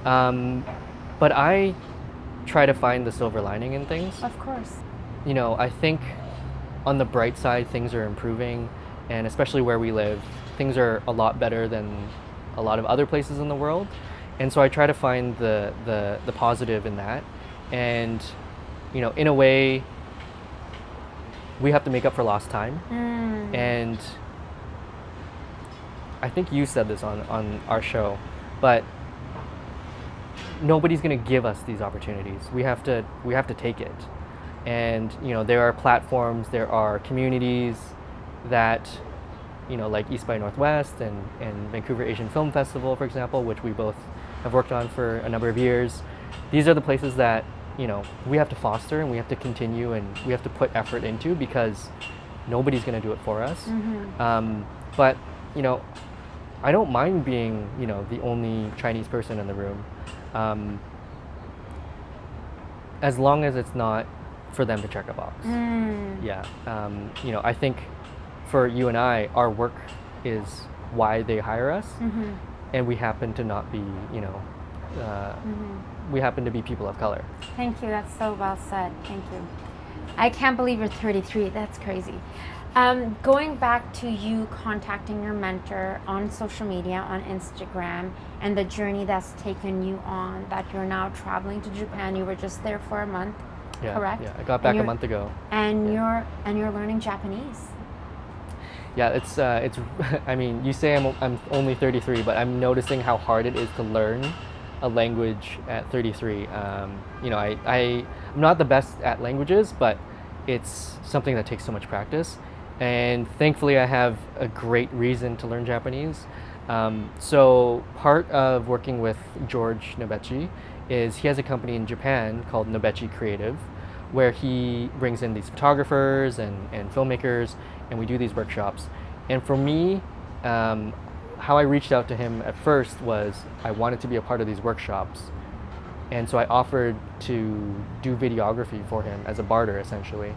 but I try to find the silver lining in things. Of course. You know, I think on the bright side, things are improving, and especially where we live, things are a lot better than a lot of other places in the world. And so I try to find the positive in that. And, you know, in a way, we have to make up for lost time. And I think you said this on our show, but nobody's going to give us these opportunities. We have to take it. And, you know, there are platforms, there are communities that, you know, like East by Northwest and Vancouver Asian Film Festival, for example, which we both have worked on for a number of years. These are the places that, you know, we have to foster, and we have to continue, and we have to put effort into, because nobody's going to do it for us. But, you know, I don't mind being, you know, the only Chinese person in the room, as long as it's not for them to check a box. Yeah. You know, I think for you and I, our work is why they hire us, and we happen to not be, you know, we happen to be people of color. Thank you. That's so well said. Thank you. I can't believe you're 33. That's crazy. Going back to you contacting your mentor on social media, on Instagram, and the journey that's taken you on, that you're now traveling to Japan. You were just there for a month, Yeah, correct? yeah. I got back a month ago. And Yeah. you're learning Japanese. Yeah, it's I mean, you say I'm only 33, but I'm noticing how hard it is to learn a language at 33. You know, I'm not the best at languages, but it's something that takes so much practice. And thankfully, I have a great reason to learn Japanese. So part of working with George Nobechi is he has a company in Japan called Nobechi Creative, where he brings in these photographers and filmmakers, and we do these workshops. And for me, how I reached out to him at first was I wanted to be a part of these workshops. And so I offered to do videography for him as a barter, essentially.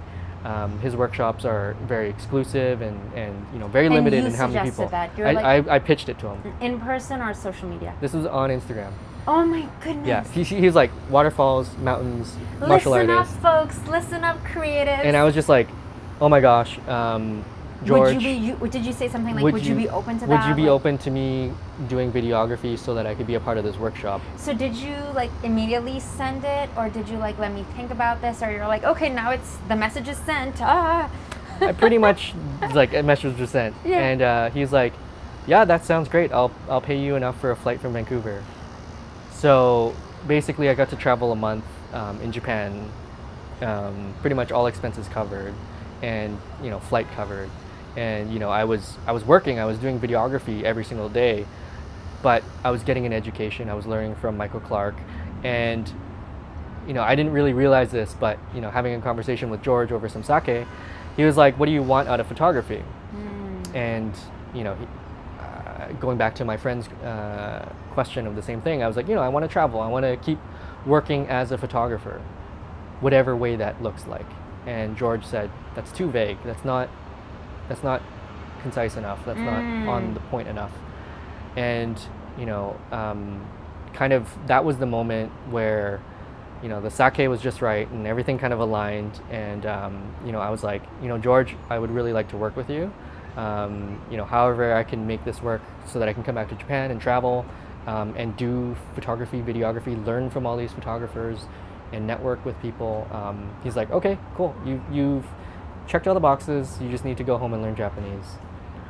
His workshops are very exclusive and you know, very limited in how many people. That. You're I pitched it to him. In person or social media? This was on Instagram. Oh my goodness. Yeah, he's like waterfalls, mountains, martial artists. Listen up, folks. Listen up, creatives. And I was just like, oh my gosh, George. Did you say something like, would you be open to that? Would you be open to me doing videography so that I could be a part of this workshop? So did you like immediately send it, or did you like let me think about this, or you're like, okay, now it's the message is sent. Ah. I pretty much like a message was sent, Yeah. and he's like, yeah, that sounds great. I'll pay you enough for a flight from Vancouver. So basically, I got to travel a month in Japan, pretty much all expenses covered, and you know, flight covered. And you know, I was working. I was doing videography every single day, but I was getting an education. I was learning from Michael Clark, and you know, I didn't really realize this, but you know, having a conversation with George over some sake, he was like, "What do you want out of photography?" And you know, going back to my friend's question of the same thing, I was like, you know, I want to travel. I want to keep working as a photographer, whatever way that looks like. And George said, "That's too vague. That's not concise enough. That's not on the point enough." And you know, kind of that was the moment where, you know, the sake was just right and everything kind of aligned. And you know, I was like, you know, George, I would really like to work with you. You know, however I can make this work so that I can come back to Japan and travel and do photography, videography, learn from all these photographers and network with people. He's like, okay, cool. You've checked all the boxes. You just need to go home and learn Japanese.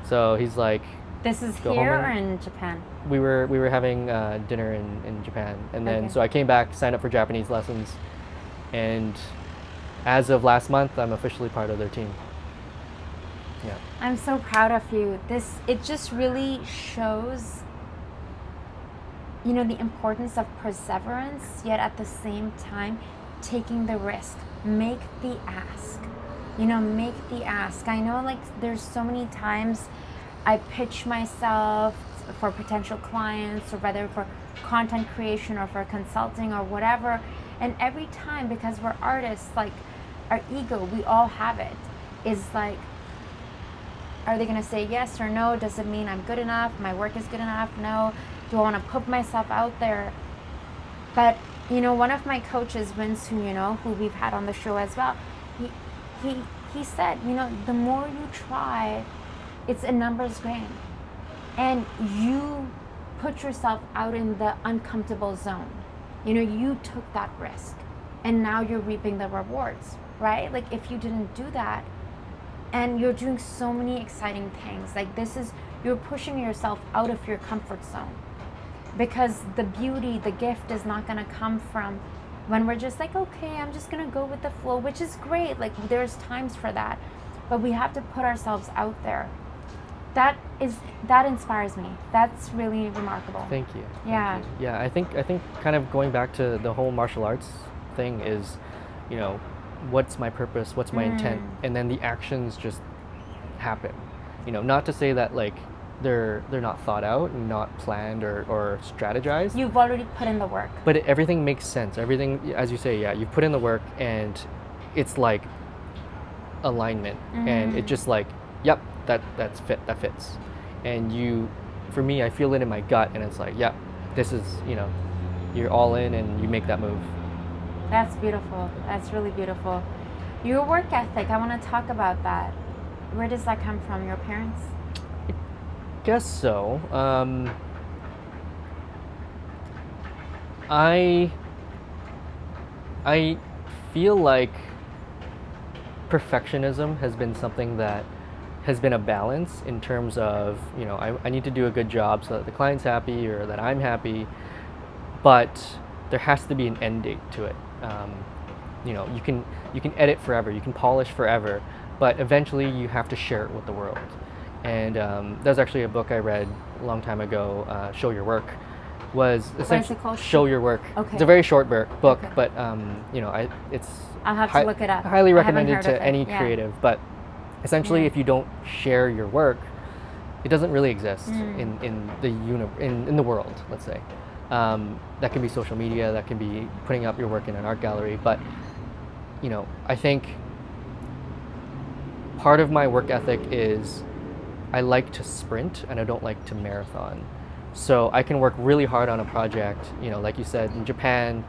So he's like, this is go here home or in Japan? We were having dinner in Japan, and then Okay. so I came back, signed up for Japanese lessons, and as of last month, I'm officially part of their team. Yeah. I'm so proud of you. It just really shows, you know, the importance of perseverance, yet at the same time taking the risk. Make the ask. You know, make the ask. I know, like, there's so many times I pitch myself for potential clients, or whether for content creation or for consulting or whatever, and every time, because we're artists, like, our ego, we all have it, is like, are they going to say yes or no? Does it mean I'm good enough? My work is good enough? No. Do I want to put myself out there? But, you know, one of my coaches, Vince, who we've had on the show as well, he said, you know, the more you try, it's a numbers game. And you put yourself out in the uncomfortable zone. You know, you took that risk. And now you're reaping the rewards, right? Like, if you didn't do that, and you're doing so many exciting things, like you're pushing yourself out of your comfort zone, because the beauty, the gift is not going to come from when we're just like, okay, I'm just going to go with the flow, which is great. Like, there's times for that, but we have to put ourselves out there. That inspires me. That's really remarkable. Thank you. Yeah. Thank you. Yeah, I think kind of going back to the whole martial arts thing is, you know, what's my purpose, what's my intent, and then the actions just happen. You know, not to say that like they're not thought out and not planned or strategized. You've already put in the work. But everything makes sense. Everything, as you say, yeah, you put in the work, and it's like alignment, and it just like, yep, that fits. And for me, I feel it in my gut, and it's like, yep, this is, you know, you're all in and you make that move. That's beautiful. That's really beautiful. Your work ethic, I want to talk about that. Where does that come from? Your parents? Guess so. I feel like perfectionism has been something that has been a balance in terms of, I need to do a good job so that the client's happy or that I'm happy, but there has to be an end date to it. You can edit forever, you can polish forever, but eventually you have to share it with the world. And there's actually a book I read a long time ago, Show Your Work, was essentially Show Your Work. Okay. It's a very short book, Okay. but it's I'll have to look it up. highly I haven't recommended heard to of it. any Yeah. creative. But essentially, Yeah. if you don't share your work, it doesn't really exist in the world. Let's say that can be social media, that can be putting up your work in an art gallery. But I think part of my work ethic is I like to sprint and I don't like to marathon. So I can work really hard on a project, like you said, in Japan,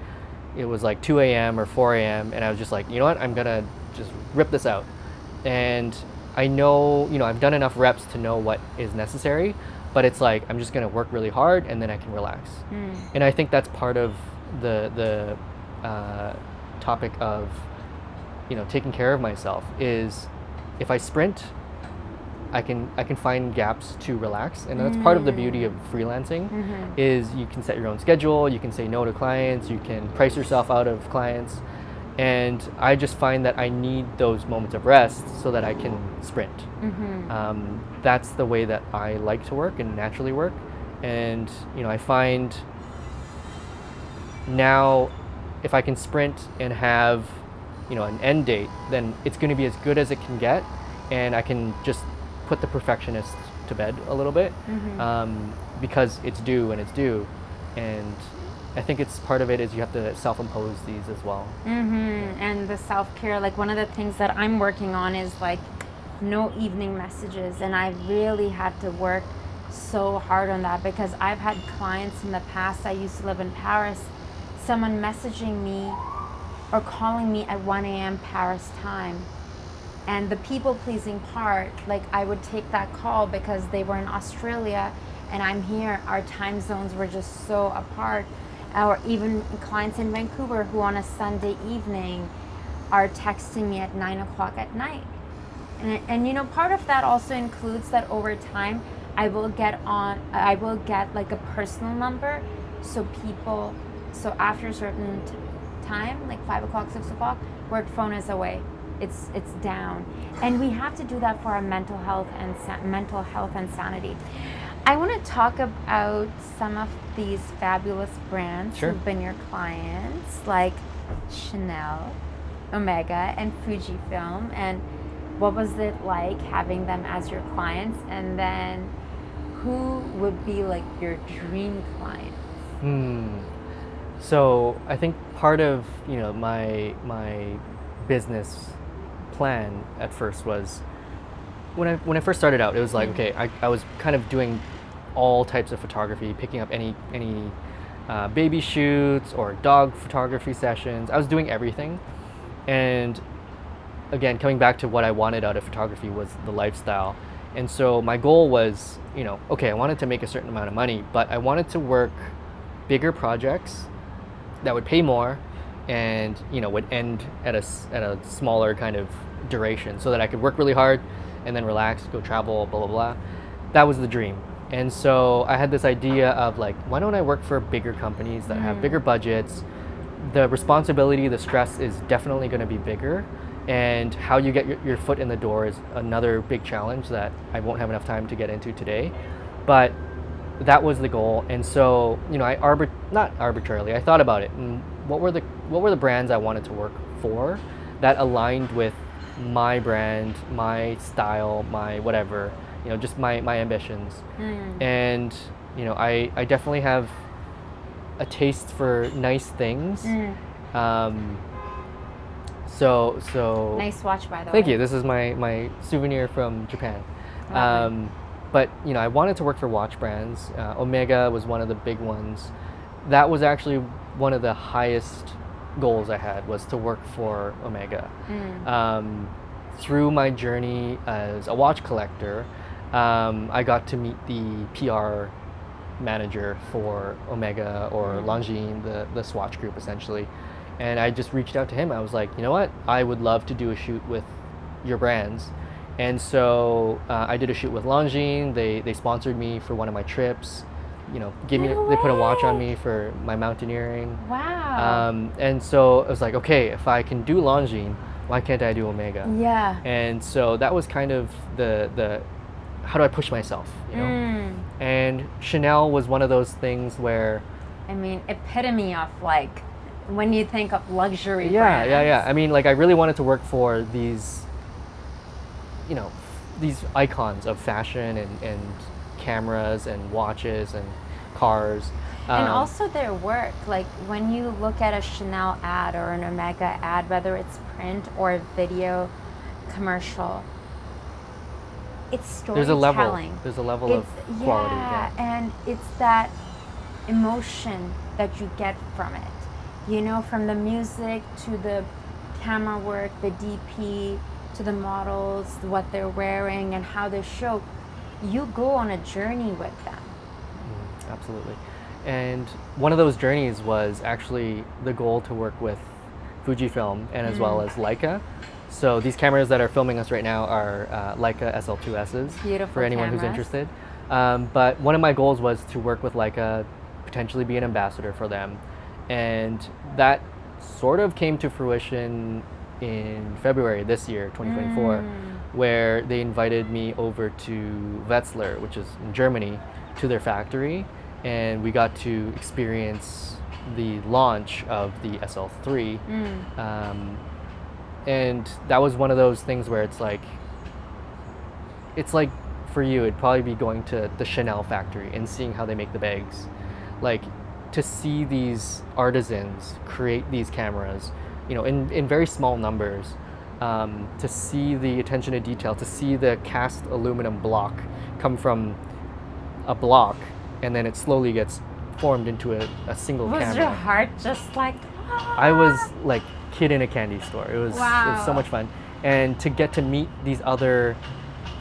it was like 2 a.m. or 4 a.m. and I was just like, you know what, I'm gonna just rip this out. And I know, I've done enough reps to know what is necessary, but it's like, I'm just gonna work really hard and then I can relax. And I think that's part of the topic of, taking care of myself is if I sprint, I can find gaps to relax, and that's part of the beauty of freelancing. Is you can set your own schedule, you can say no to clients, you can price yourself out of clients, and I just find that I need those moments of rest so that I can sprint. That's the way that I like to work and naturally work, and I find now if I can sprint and have an end date, then it's going to be as good as it can get, and I can just put the perfectionist to bed a little bit, because it's due and it's due. And I think it's part of it is you have to self-impose these as well. And the self-care, like one of the things that I'm working on is like no evening messages, and I really had to work so hard on that because I've had clients in the past. I used to live in Paris, someone messaging me or calling me at 1 a.m. Paris time. And the people-pleasing part, like I would take that call because they were in Australia and I'm here. Our time zones were just so apart. Or even clients in Vancouver who on a Sunday evening are texting me at 9 o'clock at night. And part of that also includes that over time, I will get like a personal number. So after a certain time, like 5 o'clock, 6 o'clock, work phone is away. It's down, and we have to do that for our mental health and sanity. I want to talk about some of these fabulous brands who've been your clients, like Chanel, Omega, and Fujifilm, and what was it like having them as your clients, and then who would be like your dream client? So I think part of my business plan at first was when I first started out, it was like, okay, I was kind of doing all types of photography, picking up any baby shoots or dog photography sessions. I was doing everything, and again, coming back to what I wanted out of photography was the lifestyle. And so my goal was, okay, I wanted to make a certain amount of money, but I wanted to work bigger projects that would pay more and would end at a smaller kind of duration so that I could work really hard and then relax, go travel, blah, blah, blah. That was the dream. And so I had this idea of like, why don't I work for bigger companies that have bigger budgets? The responsibility, the stress is definitely going to be bigger, and how you get your foot in the door is another big challenge that I won't have enough time to get into today. But that was the goal. And so not arbitrarily, I thought about it and what were the brands I wanted to work for that aligned with my brand, my style, my whatever, just my ambitions. And I definitely have a taste for nice things. So Nice watch, by the way. Thank you. This is my souvenir from Japan. But I wanted to work for watch brands. Omega was one of the big ones, that was actually one of the highest goals I had, was to work for Omega. Through my journey as a watch collector, I got to meet the PR manager for Omega, or Longines, the Swatch group essentially. And I just reached out to him. I was like, you know what? I would love to do a shoot with your brands. And so I did a shoot with Longines. They sponsored me for one of my trips. You know, they put a watch on me for my mountaineering. Wow. And so I was like, okay, if I can do Longines, why can't I do Omega? Yeah. And so that was kind of the how do I push myself, you know? And Chanel was one of those things where, I mean, epitome of like when you think of luxury yeah, brands. I mean, like, I really wanted to work for these, you know, these icons of fashion and cameras and watches and cars. And also their work. Like when you look at a Chanel ad or an Omega ad, whether it's print or video commercial, it's storytelling. There's a level of quality. Yeah, and it's that emotion that you get from it. You know, from the music to the camera work, the DP, to the models, what they're wearing and how they show. You go on a journey with them. Absolutely. And one of those journeys was actually the goal to work with Fujifilm and as well as Leica. So these cameras that are filming us right now are Leica SL2Ss. Beautiful for anyone who's cameras. interested. But one of my goals was to work with Leica, potentially be an ambassador for them. And that sort of came to fruition in February this year, 2024, where they invited me over to Wetzlar, which is in Germany, to their factory. And we got to experience the launch of the SL3. And that was one of those things where it's like for you, it'd probably be going to the Chanel factory and seeing how they make the bags. Like, to see these artisans create these cameras, you know, in very small numbers, to see the attention to detail, to see the cast aluminum block come from a block and then it slowly gets formed into a single camera. Was your heart just like, I was like kid in a candy store. It was so much fun. And to get to meet these other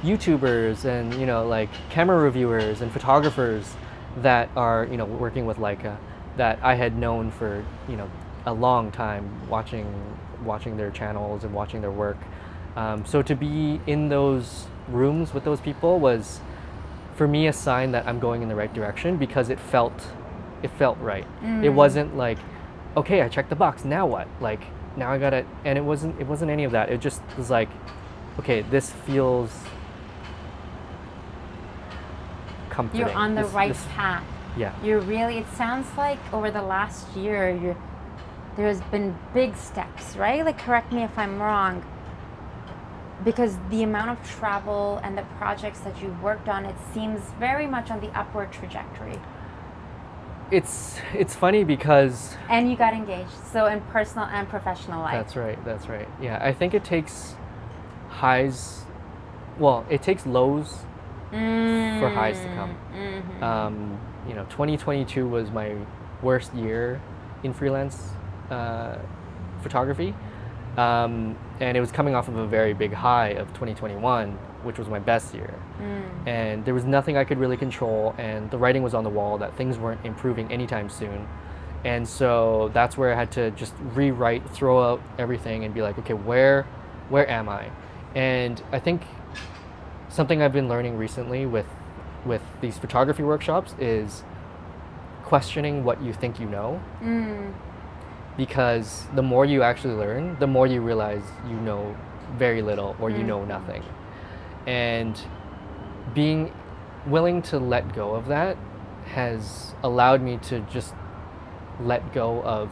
YouTubers and, you know, like camera reviewers and photographers that are, you know, working with Leica, that I had known for, you know, a long time, watching their channels and watching their work. So to be in those rooms with those people was, for me, a sign that I'm going in the right direction, because it felt right. It wasn't like, okay, I checked the box, now what? Like, now I gotta, and it wasn't any of that. It just was like, okay, this feels comforting. you're on the right path. Yeah. You're really, it sounds like over the last year, there's been big steps, right? Like, correct me if I'm wrong, because the amount of travel and the projects that you've worked on, it seems very much on the upward trajectory. It's funny because... And you got engaged, so in personal and professional life. That's right. Yeah, I think it takes highs, well, it takes lows for highs to come. You know, 2022 was my worst year in freelance photography. And it was coming off of a very big high of 2021, which was my best year. And there was nothing I could really control, and the writing was on the wall that things weren't improving anytime soon. And so that's where I had to just rewrite, throw out everything and be like, okay, where am I? And I think something I've been learning recently with these photography workshops is questioning what you think you know. Because the more you actually learn, the more you realize you know very little or you know nothing. And being willing to let go of that has allowed me to just let go of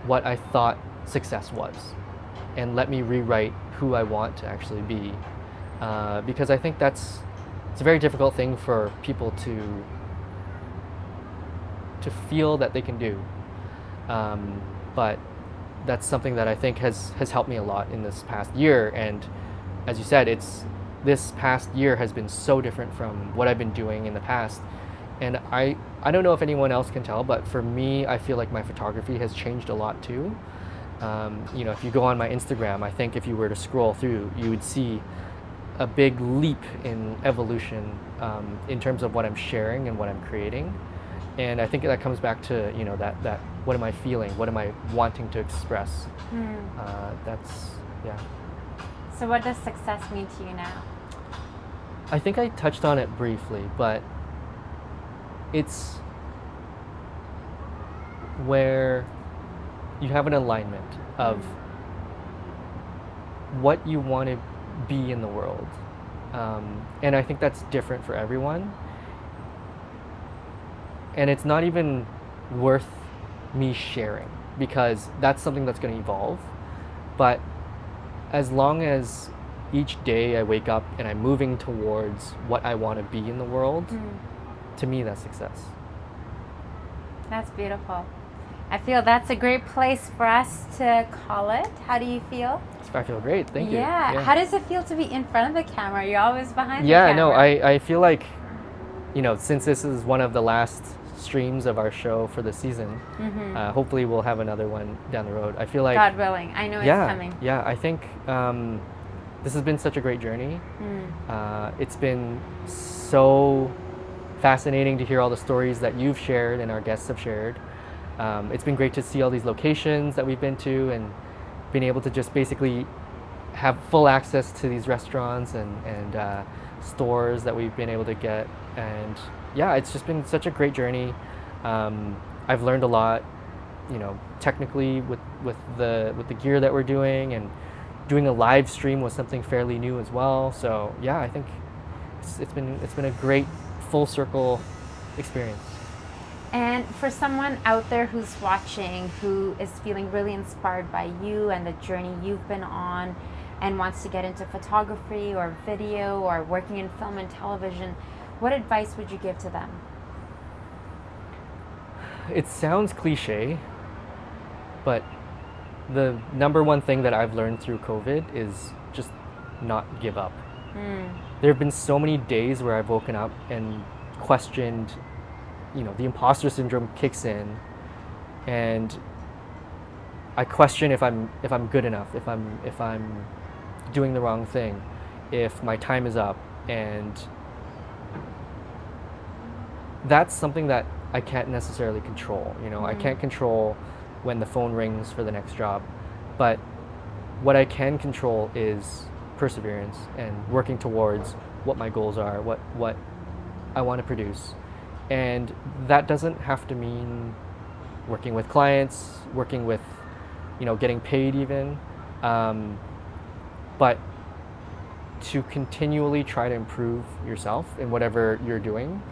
what I thought success was and let me rewrite who I want to actually be. Because I think it's a very difficult thing for people to feel that they can do. But that's something that I think has helped me a lot in this past year. And as you said, this past year has been so different from what I've been doing in the past. And I don't know if anyone else can tell, but for me, I feel like my photography has changed a lot too. If you go on my Instagram, I think if you were to scroll through, you would see a big leap in evolution in terms of what I'm sharing and what I'm creating. And I think that comes back to, that what am I feeling? What am I wanting to express? Yeah. So what does success mean to you now? I think I touched on it briefly, but it's where you have an alignment of what you want to be in the world. And I think that's different for everyone. And it's not even worth me sharing because that's something that's going to evolve. But as long as each day I wake up and I'm moving towards what I want to be in the world, to me that's success. That's beautiful. I feel that's a great place for us to call it. How do you feel? I feel great. Thank you. Yeah. How does it feel to be in front of the camera? You're always behind the Yeah, camera. no, I feel like, since this is one of the last streams of our show for the season, hopefully we'll have another one down the road. I feel like, God willing. I know it's coming. Yeah, I think this has been such a great journey. It's been so fascinating to hear all the stories that you've shared and our guests have shared. It's been great to see all these locations that we've been to and being able to just basically have full access to these restaurants and stores that we've been able to get. And yeah, it's just been such a great journey. I've learned a lot, technically with the gear that we're doing, and doing a live stream was something fairly new as well. So yeah, I think it's been a great full circle experience. And for someone out there who's watching, who is feeling really inspired by you and the journey you've been on and wants to get into photography or video or working in film and television, what advice would you give to them? It sounds cliche, but the number one thing that I've learned through COVID is just not give up. There have been so many days where I've woken up and questioned, the imposter syndrome kicks in, and I question if I'm good enough, if I'm doing the wrong thing, if my time is up, and that's something that I can't necessarily control. I can't control when the phone rings for the next job, but what I can control is perseverance and working towards what my goals are, what I want to produce. And that doesn't have to mean working with clients, working with, getting paid even, but to continually try to improve yourself in whatever you're doing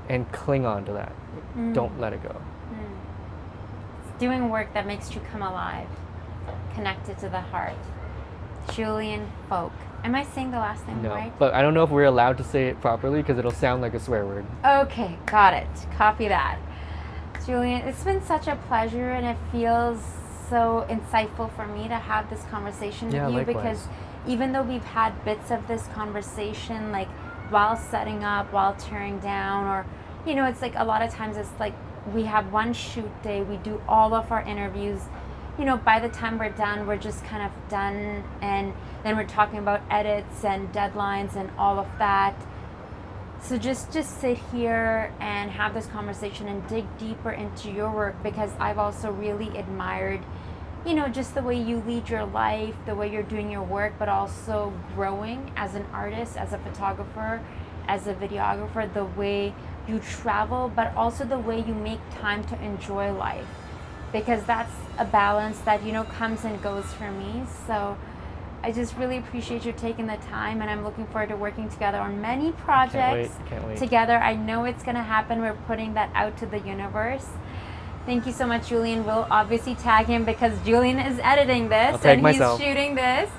and cling on to that. Don't let it go. It's doing work that makes you come alive, connected to the heart. Julian Fok. Am I saying the last name right? But I don't know if we're allowed to say it properly because it'll sound like a swear word. Okay, got it. Copy that. Julian, it's been such a pleasure, and it feels so insightful for me to have this conversation with you. Likewise. Because even though we've had bits of this conversation, like while setting up, while tearing down, or, it's like a lot of times it's like we have one shoot day, we do all of our interviews. By the time we're done, we're just kind of done, and then we're talking about edits and deadlines and all of that. So just sit here and have this conversation and dig deeper into your work, because I've also really admired, just the way you lead your life, the way you're doing your work, but also growing as an artist, as a photographer, as a videographer, the way you travel, but also the way you make time to enjoy life. Because that's a balance that, comes and goes for me. So I just really appreciate you taking the time, and I'm looking forward to working together on many projects Can't wait. together. I know it's going to happen. We're putting that out to the universe. Thank you so much, Julian. We'll obviously tag him because Julian is editing this. I'll tag and myself. He's shooting this.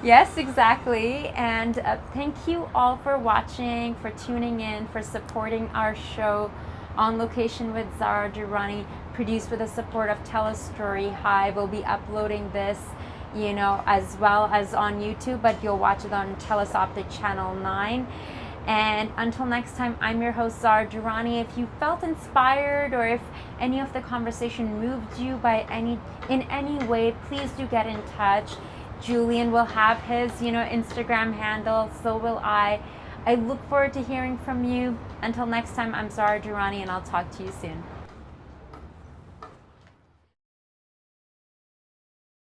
Yes, exactly. And thank you all for watching, for tuning in, for supporting our show On Location with Zara Durrani, produced with the support of Tell a Story Hive. We'll be uploading this, as well as on YouTube, but you'll watch it on Telus Optic Channel 9. And until next time, I'm your host, Zara Durrani. If you felt inspired or if any of the conversation moved you in any way, please do get in touch. Julian will have his, Instagram handle, so will I. I look forward to hearing from you. Until next time, I'm Zara Durrani, and I'll talk to you soon.